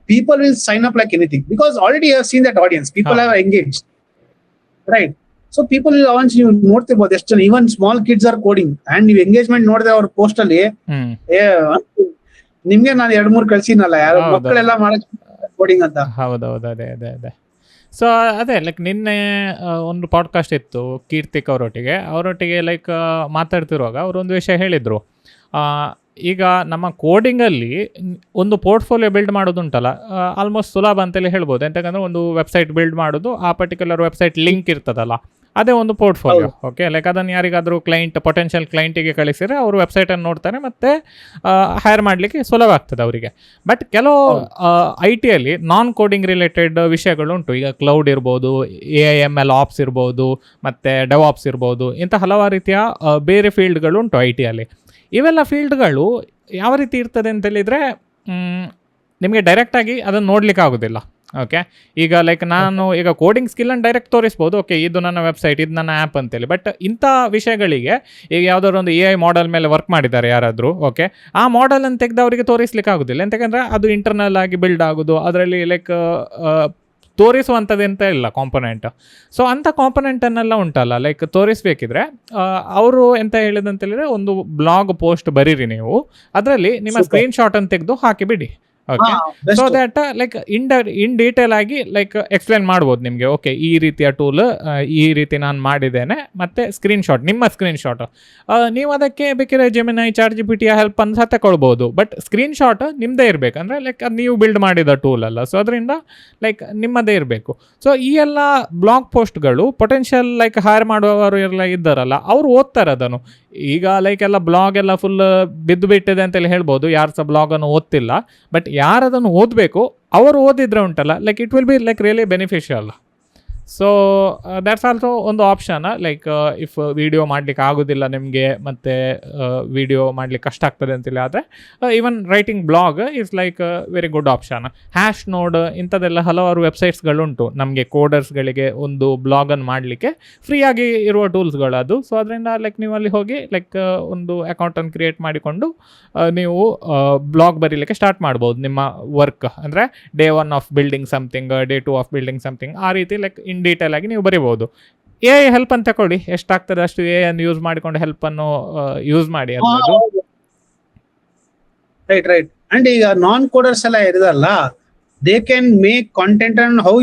people will sign up like anything because already you have seen that audience, people are engaged, right? So people will once you ನೋಡ್ತಿರ್ಬೋದು ಎಷ್ಟು ಜನ, even small kids are coding and ನೀವು engagement ನೋಡಿದ್ರೆ ಅವ್ರ post ಅಲ್ಲಿ ನಿಮ್ಗೆ ನಾನು 2-3 ಕಳ್ಸಿನಲ್ಲ, ಯಾರು ಮಕ್ಕಳೆಲ್ಲ ಮಾಡಕ್ ಕೋಡಿಂಗ್ ಅಂತ. ಹೌದೌದು, ಅದೇ. ಸೊ ಅದೇ ಲೈಕ್ ನಿನ್ನೆ ಒಂದು ಪಾಡ್ಕಾಸ್ಟ್ ಇತ್ತು ಕೀರ್ತಿಕ್ ಅವರೊಟ್ಟಿಗೆ ಲೈಕ್ ಮಾತಾಡ್ತಿರುವಾಗ ಅವರೊಂದು ವಿಷಯ ಹೇಳಿದ್ರು. ಈಗ ನಮ್ಮ ಕೋಡಿಂಗಲ್ಲಿ ಒಂದು ಪೋರ್ಟ್ಫೋಲಿಯೋ ಬಿಲ್ಡ್ ಮಾಡೋದುಂಟಲ್ಲ, ಆಲ್ಮೋಸ್ಟ್ ಸುಲಭ ಅಂತಲೇ ಹೇಳ್ಬೋದು. ಎಂತಕ್ಕಂದ್ರೆ ಒಂದು ವೆಬ್ಸೈಟ್ ಬಿಲ್ಡ್ ಮಾಡೋದು, ಆ ಪರ್ಟಿಕ್ಯುಲರ್ ವೆಬ್ಸೈಟ್ ಲಿಂಕ್ ಇರ್ತದಲ್ಲ, ಅದೇ ಒಂದು ಪೋರ್ಟ್ಫೋಲಿಯೋ. ಓಕೆ, ಲೈಕ್ ಅದನ್ನು ಯಾರಿಗಾದರೂ ಪೊಟೆನ್ಷಿಯಲ್ ಕ್ಲೈಂಟಿಗೆ ಕಳಿಸಿದರೆ ಅವರು ವೆಬ್ಸೈಟನ್ನು ನೋಡ್ತಾರೆ ಮತ್ತು ಹೈರ್ ಮಾಡಲಿಕ್ಕೆ ಸುಲಭ ಆಗ್ತದೆ ಅವರಿಗೆ. ಬಟ್ ಕೆಲವು IT-ಯಲ್ಲಿ ನಾನ್ ಕೋಡಿಂಗ್ ರಿಲೇಟೆಡ್ ವಿಷಯಗಳು ಉಂಟು. ಈಗ ಕ್ಲೌಡ್ ಇರ್ಬೋದು, AIML ಆಪ್ಸ್ ಇರ್ಬೋದು, ಮತ್ತು ಡೆವಾಪ್ಸ್ ಇರ್ಬೋದು, ಇಂಥ ಹಲವಾರು ರೀತಿಯ ಬೇರೆ ಫೀಲ್ಡ್ಗಳು ಉಂಟು IT-ಯಲ್ಲಿ. ಇವೆಲ್ಲ ಫೀಲ್ಡ್ಗಳು ಯಾವ ರೀತಿ ಇರ್ತದೆ ಅಂತೇಳಿದರೆ ನಿಮಗೆ ಡೈರೆಕ್ಟಾಗಿ ಅದನ್ನು ನೋಡ್ಲಿಕ್ಕೆ ಆಗೋದಿಲ್ಲ. ಓಕೆ, ಈಗ ಲೈಕ್ ನಾನು ಈಗ ಕೋಡಿಂಗ್ ಸ್ಕಿಲ್ಲನ್ನು ಡೈರೆಕ್ಟ್ ತೋರಿಸ್ಬೋದು, ಓಕೆ ಇದು ನನ್ನ ವೆಬ್ಸೈಟ್, ಇದು ನನ್ನ ಆ್ಯಪ್ ಅಂತೇಳಿ. ಬಟ್ ಇಂಥ ವಿಷಯಗಳಿಗೆ ಈಗ ಯಾವುದಾದ್ರು ಒಂದು AI ಮಾಡೆಲ್ ಮೇಲೆ ವರ್ಕ್ ಮಾಡಿದ್ದಾರೆ ಯಾರಾದರೂ, ಓಕೆ, ಆ ಮಾಡೆಲನ್ನು ತೆಗೆದು ಅವರಿಗೆ ತೋರಿಸ್ಲಿಕ್ಕೆ ಆಗೋದಿಲ್ಲ. ಎಂತಕ್ಕಂದರೆ ಅದು ಇಂಟರ್ನಲ್ ಆಗಿ ಬಿಲ್ಡ್ ಆಗೋದು, ಅದರಲ್ಲಿ ಲೈಕ್ ತೋರಿಸುವಂಥದ್ದು ಎಂತ ಇಲ್ಲ ಕಾಂಪೊನೆಂಟ್. ಸೊ ಅಂಥ ಕಾಂಪೊನೆಂಟನ್ನೆಲ್ಲ ಉಂಟಲ್ಲ, ಲೈಕ್ ತೋರಿಸ್ಬೇಕಿದ್ರೆ ಅವರು ಎಂತ ಹೇಳಿದಂತೇಳಿದರೆ ಒಂದು ಬ್ಲಾಗ್ ಪೋಸ್ಟ್ ಬರೀರಿ ನೀವು, ಅದರಲ್ಲಿ ನಿಮ್ಮ ಸ್ಕ್ರೀನ್ಶಾಟನ್ನು ತೆಗೆದು ಹಾಕಿಬಿಡಿ. Okay, so that like in detail ಆಗಿ ಲೈಕ್ ಎಕ್ಸ್ಪ್ಲೇನ್ ಮಾಡ್ಬೋದು ನಿಮಗೆ. ಓಕೆ, ಈ ರೀತಿಯ ಟೂಲ್ ಈ ರೀತಿ ನಾನು ಮಾಡಿದ್ದೇನೆ, ಮತ್ತು ಸ್ಕ್ರೀನ್ಶಾಟ್, ನಿಮ್ಮ ಸ್ಕ್ರೀನ್ಶಾಟ್ ನೀವು ಅದಕ್ಕೆ ಬೇಕಿದ್ರೆ ಜೆಮಿನೈ, ChatGPT ಹೆಲ್ಪ್ ಅಂತ ತಗೊಳ್ಬೋದು. ಬಟ್ ಸ್ಕ್ರೀನ್ಶಾಟ್ ನಿಮ್ಮದೇ ಇರಬೇಕು, ಅಂದರೆ ಲೈಕ್ ಅದು ನೀವು ಬಿಲ್ಡ್ ಮಾಡಿದ ಟೂಲ್ ಅಲ್ಲ, ಸೊ ಅದರಿಂದ ಲೈಕ್ ನಿಮ್ಮದೇ ಇರಬೇಕು. ಸೊ ಈ ಎಲ್ಲ ಬ್ಲಾಗ್ ಪೋಸ್ಟ್ಗಳು ಪೊಟೆನ್ಷಿಯಲ್ ಲೈಕ್ ಹೈರ್ ಮಾಡುವವರು ಎಲ್ಲ ಇದ್ದಾರಲ್ಲ, ಅವರು ಓದ್ತಾರೆ ಅದನ್ನು. ಈಗ ಲೈಕ್ ಎಲ್ಲ ಬ್ಲಾಗ್ ಎಲ್ಲ ಫುಲ್ ಬಿದ್ದು ಬಿಟ್ಟಿದೆ ಅಂತೇಳಿ ಹೇಳ್ಬೋದು, ಯಾರು ಸಹ ಬ್ಲಾಗನ್ನು ಓದ್ತಿಲ್ಲ. ಬಟ್ ಯಾರು ಅದನ್ನು ಓದಬೇಕು ಅವರು ಓದಿದ್ರೆ ಉಂಟಲ್ಲ, like it will be like really beneficial. So that's also ಒಂದು ಆಪ್ಷನ್. ಲೈಕ್ ಇಫ್ ವಿಡಿಯೋ ಮಾಡಲಿಕ್ಕೆ ಆಗೋದಿಲ್ಲ ನಿಮಗೆ, ಮತ್ತು ವಿಡಿಯೋ ಮಾಡಲಿಕ್ಕೆ ಕಷ್ಟ ಆಗ್ತದೆ ಅಂತೇಳಿ ಆದರೆ even writing blog is like very good option. Hash ನೋಡ್ ಇಂಥದ್ದೆಲ್ಲ ಹಲವಾರು ವೆಬ್ಸೈಟ್ಸ್ಗಳುಂಟು ನಮಗೆ ಕೋಡರ್ಸ್ಗಳಿಗೆ ಒಂದು ಬ್ಲಾಗನ್ನು ಮಾಡಲಿಕ್ಕೆ ಫ್ರೀಯಾಗಿ ಇರುವ ಟೂಲ್ಸ್ಗಳು ಅದು. ಸೊ ಅದರಿಂದ ಲೈಕ್ ನೀವು ಅಲ್ಲಿ ಹೋಗಿ ಲೈಕ್ ಒಂದು ಅಕೌಂಟನ್ನು ಕ್ರಿಯೇಟ್ ಮಾಡಿಕೊಂಡು ನೀವು ಬ್ಲಾಗ್ ಬರೀಲಿಕ್ಕೆ ಸ್ಟಾರ್ಟ್ ಮಾಡ್ಬೋದು ನಿಮ್ಮ ವರ್ಕ್. ಅಂದರೆ day 1 of building something, day 2 of building something, ಆ ರೀತಿ ಲೈಕ್ ಇನ್ ಡೀಟೇಲ್ ಆಗಿ ನೀವು ಬರೀಬೋದು. AI ಹೆಲ್ಪ್ ಅಂತ ತಗೊಳ್ಳಿ, ಎಷ್ಟಾಗ್ತದೆ ಅಷ್ಟು AI ಅನ್ನು ಯೂಸ್ ಮಾಡಿಕೊಂಡು ಹೆಲ್ಪನ್ನು ಯೂಸ್ ಮಾಡಿ. ರೈಟ್. ಅಂಡ್ ಈಗ ನಾನ್ ಕೋಡರ್ಸ್ ಎಲ್ಲ ಇರೋದಲ್ಲ, they can make content and how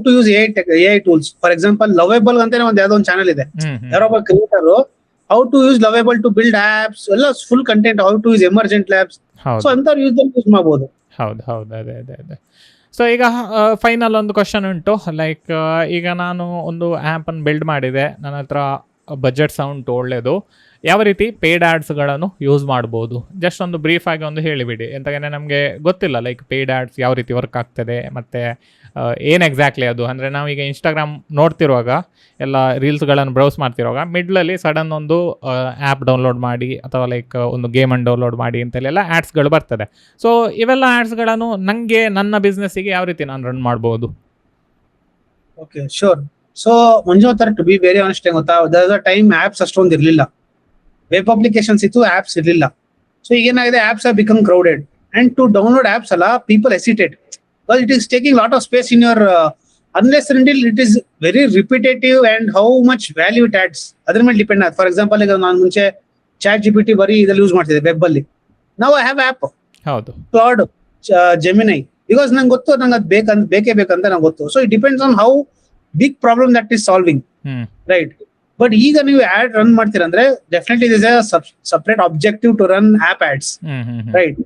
to use AI tools. For example Lovable ಅಂತ ಯಾವ್ದೋ ಒಂದು ಚಾನಲ್ ಇದೆ, ಯಾರೊಬ್ಬ creator how to use Lovable to build apps, ಎಲ್ಲ full content, how to use Emergent Labs. So ಅಂತ use ಮಾಡ್ಬೋದು. ಹೌದು, ಅದೇ. ಸೊ ಈಗ ಫೈನಲ್ ಒಂದು ಕ್ವಶನ್ ಉಂಟು. ಲೈಕ್ ಈಗ ನಾನು ಒಂದು ಆ್ಯಪನ್ನು ಬಿಲ್ಡ್ ಮಾಡಿದೆ, ನನ್ನ ಹತ್ರ ಬಜೆಟ್ ಸಹ ಉಂಟು ಒಳ್ಳೆಯದು, ಯಾವ ರೀತಿ ಪೇಯ್ಡ್ ಆ್ಯಡ್ಸ್ಗಳನ್ನು ಯೂಸ್ ಮಾಡ್ಬೋದು? ಜಸ್ಟ್ ಒಂದು ಬ್ರೀಫಾಗಿ ಒಂದು ಹೇಳಿಬಿಡಿ. ಎಂತಂದರೆ ನಮಗೆ ಗೊತ್ತಿಲ್ಲ ಲೈಕ್ ಪೇಯ್ಡ್ ಆ್ಯಡ್ಸ್ ಯಾವ ರೀತಿ ವರ್ಕ್ ಆಗ್ತದೆ, ಮತ್ತು ಏನು ಎಕ್ಸಾಕ್ಟ್ಲಿ ಅದು. ಅಂದರೆ ನಾವೀಗ ಇನ್ಸ್ಟಾಗ್ರಾಮ್ ನೋಡ್ತಿರುವಾಗ, ಎಲ್ಲ ರೀಲ್ಸ್ಗಳನ್ನು ಬ್ರೌಸ್ ಮಾಡ್ತಿರುವಾಗ ಮಿಡ್ಲಲ್ಲಿ ಸಡನ್ ಒಂದು ಆ್ಯಪ್ ಡೌನ್ಲೋಡ್ ಮಾಡಿ ಅಥವಾ ಲೈಕ್ ಒಂದು ಗೇಮನ್ನು ಡೌನ್ಲೋಡ್ ಮಾಡಿ ಅಂತೆಲ್ಲ ಆ್ಯಡ್ಸ್ಗಳು ಬರ್ತದೆ. ಸೊ ಇವೆಲ್ಲ ಆ್ಯಡ್ಸ್ಗಳನ್ನು ನನಗೆ ನನ್ನ ಬಿಸ್ನೆಸ್ಸಿಗೆ ಯಾವ ರೀತಿ ನಾನು ರನ್ ಮಾಡ್ಬೋದು? Okay, sure. So Manjunath, to be very honest, ಗೊತ್ತಾ, ದರ್ ಟೈಮ್ ಆ್ಯಪ್ಸ್ ಅಷ್ಟೊಂದು ಇರಲಿಲ್ಲ, ವೆಬ್ ಅಪ್ಲಿಕೇಶನ್ಸ್ ಇತ್ತು, ಆ್ಯಪ್ಸ್ ಇರಲಿಲ್ಲ. ಸೊ ಈಗೇನಾಗಿದೆ, apps have become crowded and to download apps ಅಲ್ಲ, people hesitate because it is taking lot of space in your unless and until it is very repetitive and how much value it adds, ಅದರ ಮೇಲೆ depend ಆಗುತ್ತೆ. For example ಈಗ ನಾನು ಮುಂಚೆ ChatGPT ಬರೀ ಇದರಲ್ಲಿ use ಮಾಡ್ತಿದ್ದೆ ವೆಬ್ ಅಲ್ಲಿ. ನಾವು ಐ ಹ್ಯಾವ್ ಆ್ಯಪ್, ಹೌದು, ಕ್ಲೌಡ್, ಜೆಮಿನೈ, ಬಿಕಾಸ್ ನಂಗೆ ಗೊತ್ತು, ನಂಗೆ ಅದು ಬೇಕೇ ಬೇಕಂತ ನಂಗೆ ಗೊತ್ತು. So it depends on how big problem that is solving, right. But ಈಗ ನೀವು ಆಡ್ ರನ್ ಮಾಡ್ತೀರಂದ್ರೆ definitely this is a separate objective to run app ads, right.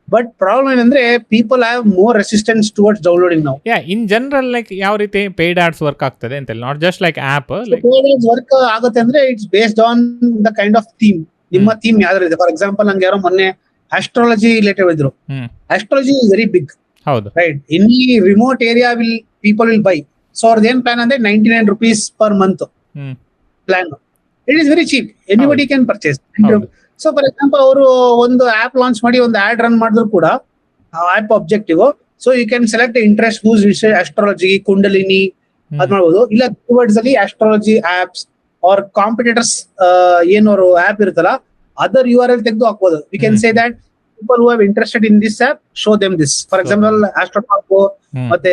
But problem ಏನಂದ್ರೆ people have more resistance towards downloading ನಾವು. In general like ಯಾವ ರೀತಿ paid ads work ಆಗ್ತದೆ ಅಂತ, not just like app. Paid ads work ಆಗುತ್ತೆ ಅಂದ್ರೆ it's based on the kind of theme. ನಿಮ್ಮ theme ಯಾವ್ದಾರ ಇದೆ. ಫಾರ್ ಎಕ್ಸಾಂಪಲ್ ನಂಗೆ ಯಾರೋ ಮೊನ್ನೆ ಆಸ್ಟ್ರಾಲಜಿ ರಿಲೇಟೆಡ್ ಇದ್ರು. ಆಸ್ಟ್ರಾಲಜಿ ಇಸ್ ವೆರಿ ಬಿಗ್, ಹೌದು, ರೈಟ್. ಇನ್ ಈ remote area people will buy. So ಅವ್ರದ್ದು ಏನ್ ಪ್ಲಾನ್ ಅಂದ್ರೆ 99 rupees per month plan. It is very cheap. Anybody can purchase. ಹೌದು. ಸೊ ಫಾರ್ ಎಕ್ಸಾಂಪಲ್ ಅವರು ಒಂದು ಆಪ್ ಲಾಂಚ್ ಮಾಡಿ ಒಂದು ಆಡ್ ರನ್ ಮಾಡಿದ್ರು ಕೂಡ app objective, so you can select interest whose astrology, ಕುಂಡಲಿನಿ ಅದ್ ಮಾಡ್ಬೋದು. ಇಲ್ಲ ಕೀವರ್ಡ್ಸ್ ಅಲ್ಲಿ ಅಸ್ಟ್ರಾಲಜಿ ಆಪ್ಸ್ ಆರ್ ಕಾಂಪಿಟೇಟರ್ಸ್ ಏನವರು ಆಪ್ ಇರುತ್ತಲ್ಲ ಅದರ್ URL ತೆಗೆದು ಹಾಕ್ಬೋದು. We can say that people who have interested in this app, show them this. For example, Astrocargo ಮತ್ತೆ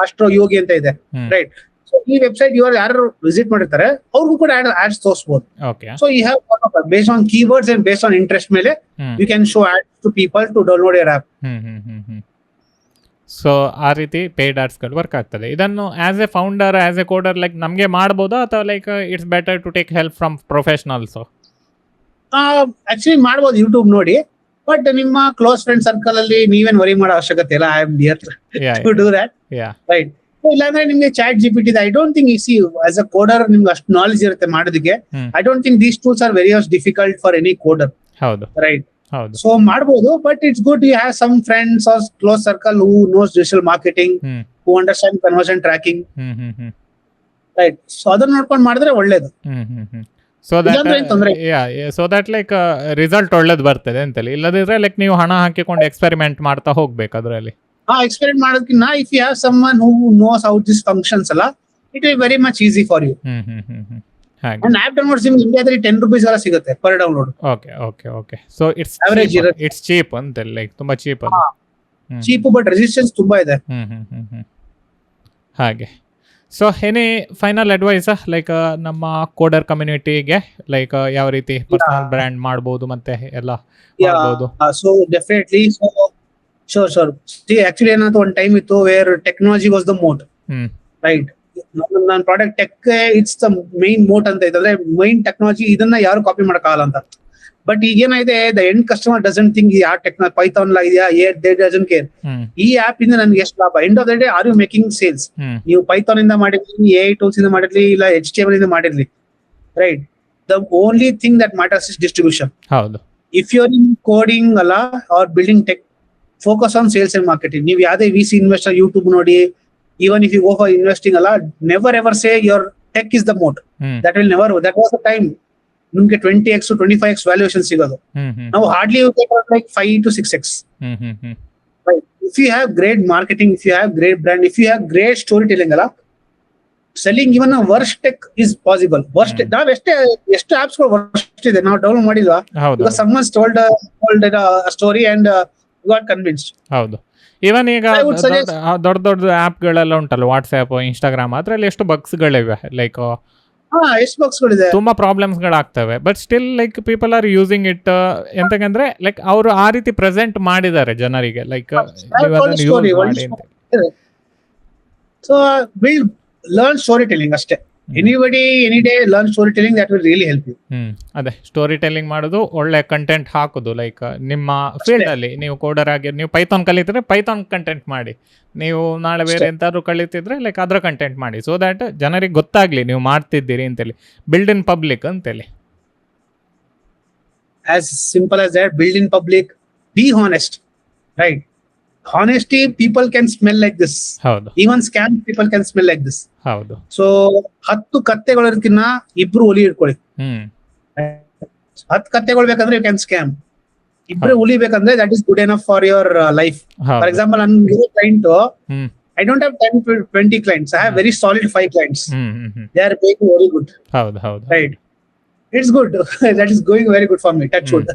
Astro Yogi ಅಂತ ಇದೆ, ರೈಟ್? ಸೊ ಈ ವೆಬ್ಸೈಟ್ ಇವರು ಯಾರು ವಿಸಿಟ್ ಮಾಡಿರ್ತಾರೆ ಅವ್ರಿಗೂ ಕೂಡ ಆಡ್ಸ್ ತೋರಿಸಬಹುದು. Okay. So you have based on keywords and based on interest ಮೇಲೆ you can show ads to people to download your app. So ಆ ರೀತಿ ಪೇಯ್ಡ್ ಆಡ್ಸ್ಗಳು ವರ್ಕ್ ಆಗ್ತದೆ. ಇದನ್ನು as a founder, as a coder, like ನಮಗೆ ಮಾಡ್ಬೋದಾ ಅಥವಾ like it's better to take help from professionals? Actually ಮಾಡ್ಬೋದು ಯೂಟ್ಯೂಬ್ ನೋಡಿ, ಬಟ್ ನಿಮ್ಮ ಕ್ಲೋಸ್ ಫ್ರೆಂಡ್ ಸರ್ಕಲ್ ಅಲ್ಲಿ ನೀವೇನ್ ವರಿ ಮಾಡೋ ಅವಶ್ಯಕತೆ ಇಲ್ಲ. I am here to do that, right? ಇಲ್ಲಾಂದ್ರೆ ನಿಮ್ಗೆ ಚಾಟ್ GPT ಇದೆ. I don't think see as a coder ನಿಮ್ಗೆ ಅಷ್ಟು ನಾಲೆಜ್ ಇರುತ್ತೆ ಮಾಡೋದಕ್ಕೆ. I don't think these tools are very difficult for any coder, ಹೌದು, ರೈಟ್? ಹೌದು. ಸೊ ಮಾಡ್ಬೋದು, but it's good you have some friends are close circle who knows digital marketing, who understand conversion tracking, right? So ಅದನ್ನ ನೋಡ್ಕೊಂಡು ಮಾಡಿದ್ರೆ ಒಳ್ಳೇದು. So that like result ಒಳ್ಳೇದು ಬರ್ತದೆ ಅಂತಲ್ಲ. ಇಲ್ಲದಿದ್ರೆ ಲೈಕ್ ನೀವು ಹಣ ಹಾಕಿಕೊಂಡು ಎಕ್ಸ್ಪೆರಿಮೆಂಟ್ ಮಾಡ್ತಾ ಹೋಗ್ಬೇಕು ಅದರಲ್ಲಿ. ಎಕ್ಸ್ಪೆರಿಮೆಂಟ್ ಮಾಡೋದಕ್ಕಿಂತ if you have someone who knows how this functions ಅಲ್ಲ, it will very much easy for you. ಹಾಗೆ ಅಂಡ್ ಆಪ್ ಡೌನ್ಲೋಡ್ಸ್ ನಿಮ್ಗೆ ಇಂಡಿಯಾದಲ್ಲಿ ₹10 ಎಲ್ಲ ಸಿಗುತ್ತೆ per download. Okay. So Average ಇರುತ್ತೆ. ಇಟ್ಸ್ ಚೀಪ್ ಅಂತ, ಲೈಕ್ ತುಂಬಾ ಚೀಪ್ ಅದು. ಚೀಪ್, ಬಟ್ ರೆಸಿಸ್ಟೆನ್ಸ್ ತುಂಬಾ ಇದೆ. ಹಾಗೆ. So any final advice like ನಮ್ಮ ಕೋಡರ್ ಕಮ್ಯುನಿಟಿಗೆ, ಲೈಕ್ ಯಾವ ರೀತಿ ಪರ್ಸನಲ್ ಬ್ರ್ಯಾಂಡ್ ಮಾಡ್ಬೋದು ಮತ್ತೆ ಎಲ್ಲ ಮಾಡ್ಬೋದು? So definitely, sure. ಆಕ್ಚುಲಿ ಏನಾಯ್ತು, ಒಂದು ಟೈಮ್ ಇತ್ತು where technology was the moat, right? ನನ್ನ product tech it's the main moat ಅಂತ ಇದ್ರೆ ಮೈನ್ ಟೆಕ್ನಾಲಜಿ, ಇದನ್ನ ಯಾರು ಕಾಪಿ ಮಾಡಕ್ಕಾಗಲ್ಲ ಅಂತ. ಬಟ್ ಈಗ ಏನಾಗಿದೆ, the end customer doesn't think ಯಾವ ಟೆಕ್ನಾಲಜಿ ಪೈಥಾನ್ ಇದೆಯಾ, ದೇ ಡಸಂಟ್ ಕೇರ್. ಈ ಆಪ್ ಇಂದ ನನ್ಗೆ ಎಷ್ಟು ಲಾಭ? End of the day are you making sales? ನೀವು ಪೈಥಾನ್ ಇಂದ ಮಾಡಿರ್ಲಿ, AI ಟೂಲ್ಸ್ ಇಂದ ಮಾಡಿರ್ಲಿ, ಇಲ್ಲ HTML ಇಂದ ಮಾಡಿರ್ಲಿ, right? The only thing that matters is distribution. ಹೌದು. If you are in coding ಅಲ್ಲ or building tech, focus on sales and marketing. ನೀವು ಯಾವುದೇ VC ಇನ್ವೆಸ್ಟರ್ ಯೂಟ್ಯೂಬ್ ನೋಡಿ, even if you go for investing ಅಲ್ಲ, never ever say your tech is the moat. That will never, that was the time ನಿಮ್ಗೆ 20x to 25x valuation ಸಿಗೋದು. ನಾವು hardly like 5 to 6x. Right? If you have great marketing, if you have great brand, if you have great storytelling ಅಲ್ಲ, selling even a worst tech is possible. Worst ನಾವ್ ಎಷ್ಟು apps ಗಳು worst ಇದೆ ನಾವು download ಮಾಡಿಲ್ವಾ? Because someone told a story and got convinced. ಹೌದು. ಇವನ್ ಈಗ ದೊಡ್ಡ ಆಪ್ಗಳೆಲ್ಲ ಉಂಟಲ್ಲ, ವಾಟ್ಸ್ಆ್ಯಪ್, ಇನ್ಸ್ಟಾಗ್ರಾಮ್, ಅದ್ರಲ್ಲಿ ಎಷ್ಟು ಬಗ್ಸ್ಗಳಿವೆ, ಲೈಕ್ ಎಷ್ಟು ಬಗ್ಸ್ಗಳಿದೆ, ತುಂಬಾ ಪ್ರಾಬ್ಲಮ್ಸ್ಗಳಾಗ್ತವೆ. But still like people are using it. ಎಂತಂದ್ರೆ ಲೈಕ್ ಅವರು ಆ ರೀತಿ ಪ್ರೆಸೆಂಟ್ ಮಾಡಿದ್ದಾರೆ ಜನರಿಗೆ, like so will learn story telling ಅಷ್ಟೇ. Anybody any day learn story telling, that will really help you. ಅದೇ ಸ್ಟೋರಿ ಟೆಲ್ಲಿಂಗ್ ಮಾಡೋದು, ಒಳ್ಳೆ ಕಂಟೆಂಟ್ ಹಾಕೋದು. ಲೈಕ್ ನಿಮ್ಮ ಫೀಲ್ಡ್ ಅಲ್ಲಿ ನೀವು ಕೋಡರ್ ಆಗಿ ನೀವು ಪೈಥಾನ್ ಕಲಿತಿದ್ರೆ ಪೈಥಾನ್ ಕಂಟೆಂಟ್ ಮಾಡಿ, ನೀವು ನಾಳೆ ಬೇರೆ ಎಂತಾದ್ರು ಕಲಿತಿದ್ರೆ ಲೈಕ್ ಅದ್ರ ಕಂಟೆಂಟ್ ಮಾಡಿ, ಸೊ ದ್ಯಾಟ್ ಜನರಿಗೆ ಗೊತ್ತಾಗ್ಲಿ ನೀವು ಮಾಡ್ತಿದ್ದೀರಿ ಅಂತೇಳಿ. ಬಿಲ್ಡ್ ಇನ್ ಪಬ್ಲಿಕ್ ಅಂತೇಳಿ. As simple as that, build in public, be honest, right? Honesty, people can smell like this. ಹೌದು. Even scam people can smell like this. ಹೌದು. ಸೊ 10 ಕತ್ತೆಗಳಿರ್ಕಿನ್ನ 2 ಹುಲಿ ಇಟ್ಕೊಳ್ಳಿ. 10 ಕತ್ತೆಗಳು ಬೇಕಂದ್ರೆ ಯು ಕ್ಯಾನ್ ಸ್ಕ್ಯಾಮ್. 2 ಹುಲಿ ಬೇಕಂದ್ರೆ that is good enough for your life. For example, ನನ್ಗೆ client, I don't have 10 to 20 clients. I have very solid 5 clients. They are paying very good. ಹೌದು. Right? It's good. That is going very good for me. Touch wood.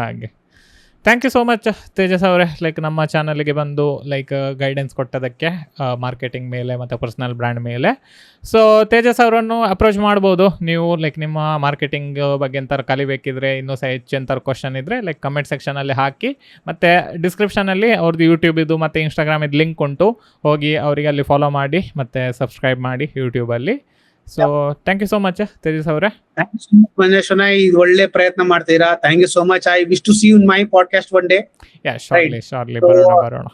ಹಾಗೆ. Thank you so much Tejas ಅವರೇ, like ನಮ್ಮ ಚಾನಲ್ಗೆ ಬಂದು like guidance ಕೊಟ್ಟದಕ್ಕೆ marketing ಮೇಲೆ ಮತ್ತು personal brand ಮೇಲೆ. So Tejas ಅವರನ್ನು ಅಪ್ರೋಚ್ ಮಾಡ್ಬೋದು ನೀವು, ಲೈಕ್ ನಿಮ್ಮ ಮಾರ್ಕೆಟಿಂಗ್ ಬಗ್ಗೆ ಎಂತಾರು ಕಲಿಬೇಕಿದ್ರೆ, ಇನ್ನೂ ಸಹ ಹೆಚ್ಚು ಎಂತಾರು ಕ್ವಶನ್ ಇದ್ದರೆ ಲೈಕ್ ಕಮೆಂಟ್ ಸೆಕ್ಷನಲ್ಲಿ ಹಾಕಿ, ಮತ್ತು ಡಿಸ್ಕ್ರಿಪ್ಷನಲ್ಲಿ ಅವ್ರದ್ದು ಯೂಟ್ಯೂಬ್ ಇದು ಮತ್ತು ಇನ್ಸ್ಟಾಗ್ರಾಮ್ ಇದು ಲಿಂಕ್ ಉಂಟು, ಹೋಗಿ ಅವರಿಗೆ ಅಲ್ಲಿ ಫಾಲೋ ಮಾಡಿ ಮತ್ತು ಸಬ್ಸ್ಕ್ರೈಬ್ ಮಾಡಿ ಯೂಟ್ಯೂಬಲ್ಲಿ. So thank you so much Tejas ಅವರೇ. ಇದು ಒಳ್ಳೆ ಪ್ರಯತ್ನ ಮಾಡ್ತೀರಾ. Thank you so much. I wish to see you in my podcast one day. Shortly ಬರೋಣ.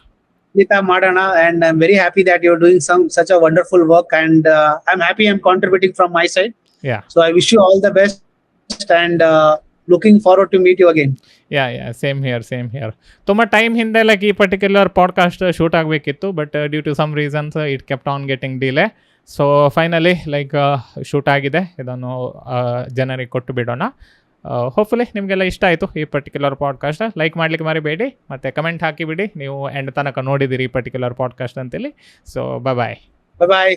ಮಾಡೋಣ. And I am very happy that you are doing such a wonderful work, and I'm happy I'm contributing from my side. So I wish you all the best, and looking forward to meet you again. Same here. ತುಂಬಾ time ಹಿಂದೆ like ಈ particular podcast shoot ಆಗಬೇಕಿತ್ತು, but due to some reasons it kept on getting delay. So finally like shoot ಆಗಿದೆ, ಇದನ್ನು ಜನರಿಗೆ ಕೊಟ್ಟು ಬಿಡೋಣ. Hopefully ನಿಮಗೆಲ್ಲ ಇಷ್ಟ ಆಯಿತು ಈ ಪರ್ಟಿಕ್ಯುಲರ್ ಪಾಡ್ಕಾಸ್ಟ್. ಲೈಕ್ ಮಾಡಲಿಕ್ಕೆ ಮರಿಬೇಡಿ, ಮತ್ತು ಕಮೆಂಟ್ ಹಾಕಿಬಿಡಿ ನೀವು ಎಂಡ್ ತನಕ ನೋಡಿದ್ದೀರಿ ಈ ಪರ್ಟಿಕ್ಯುಲರ್ ಪಾಡ್ಕಾಸ್ಟ್ ಅಂತೇಳಿ. So bye. ಬಾಯ್.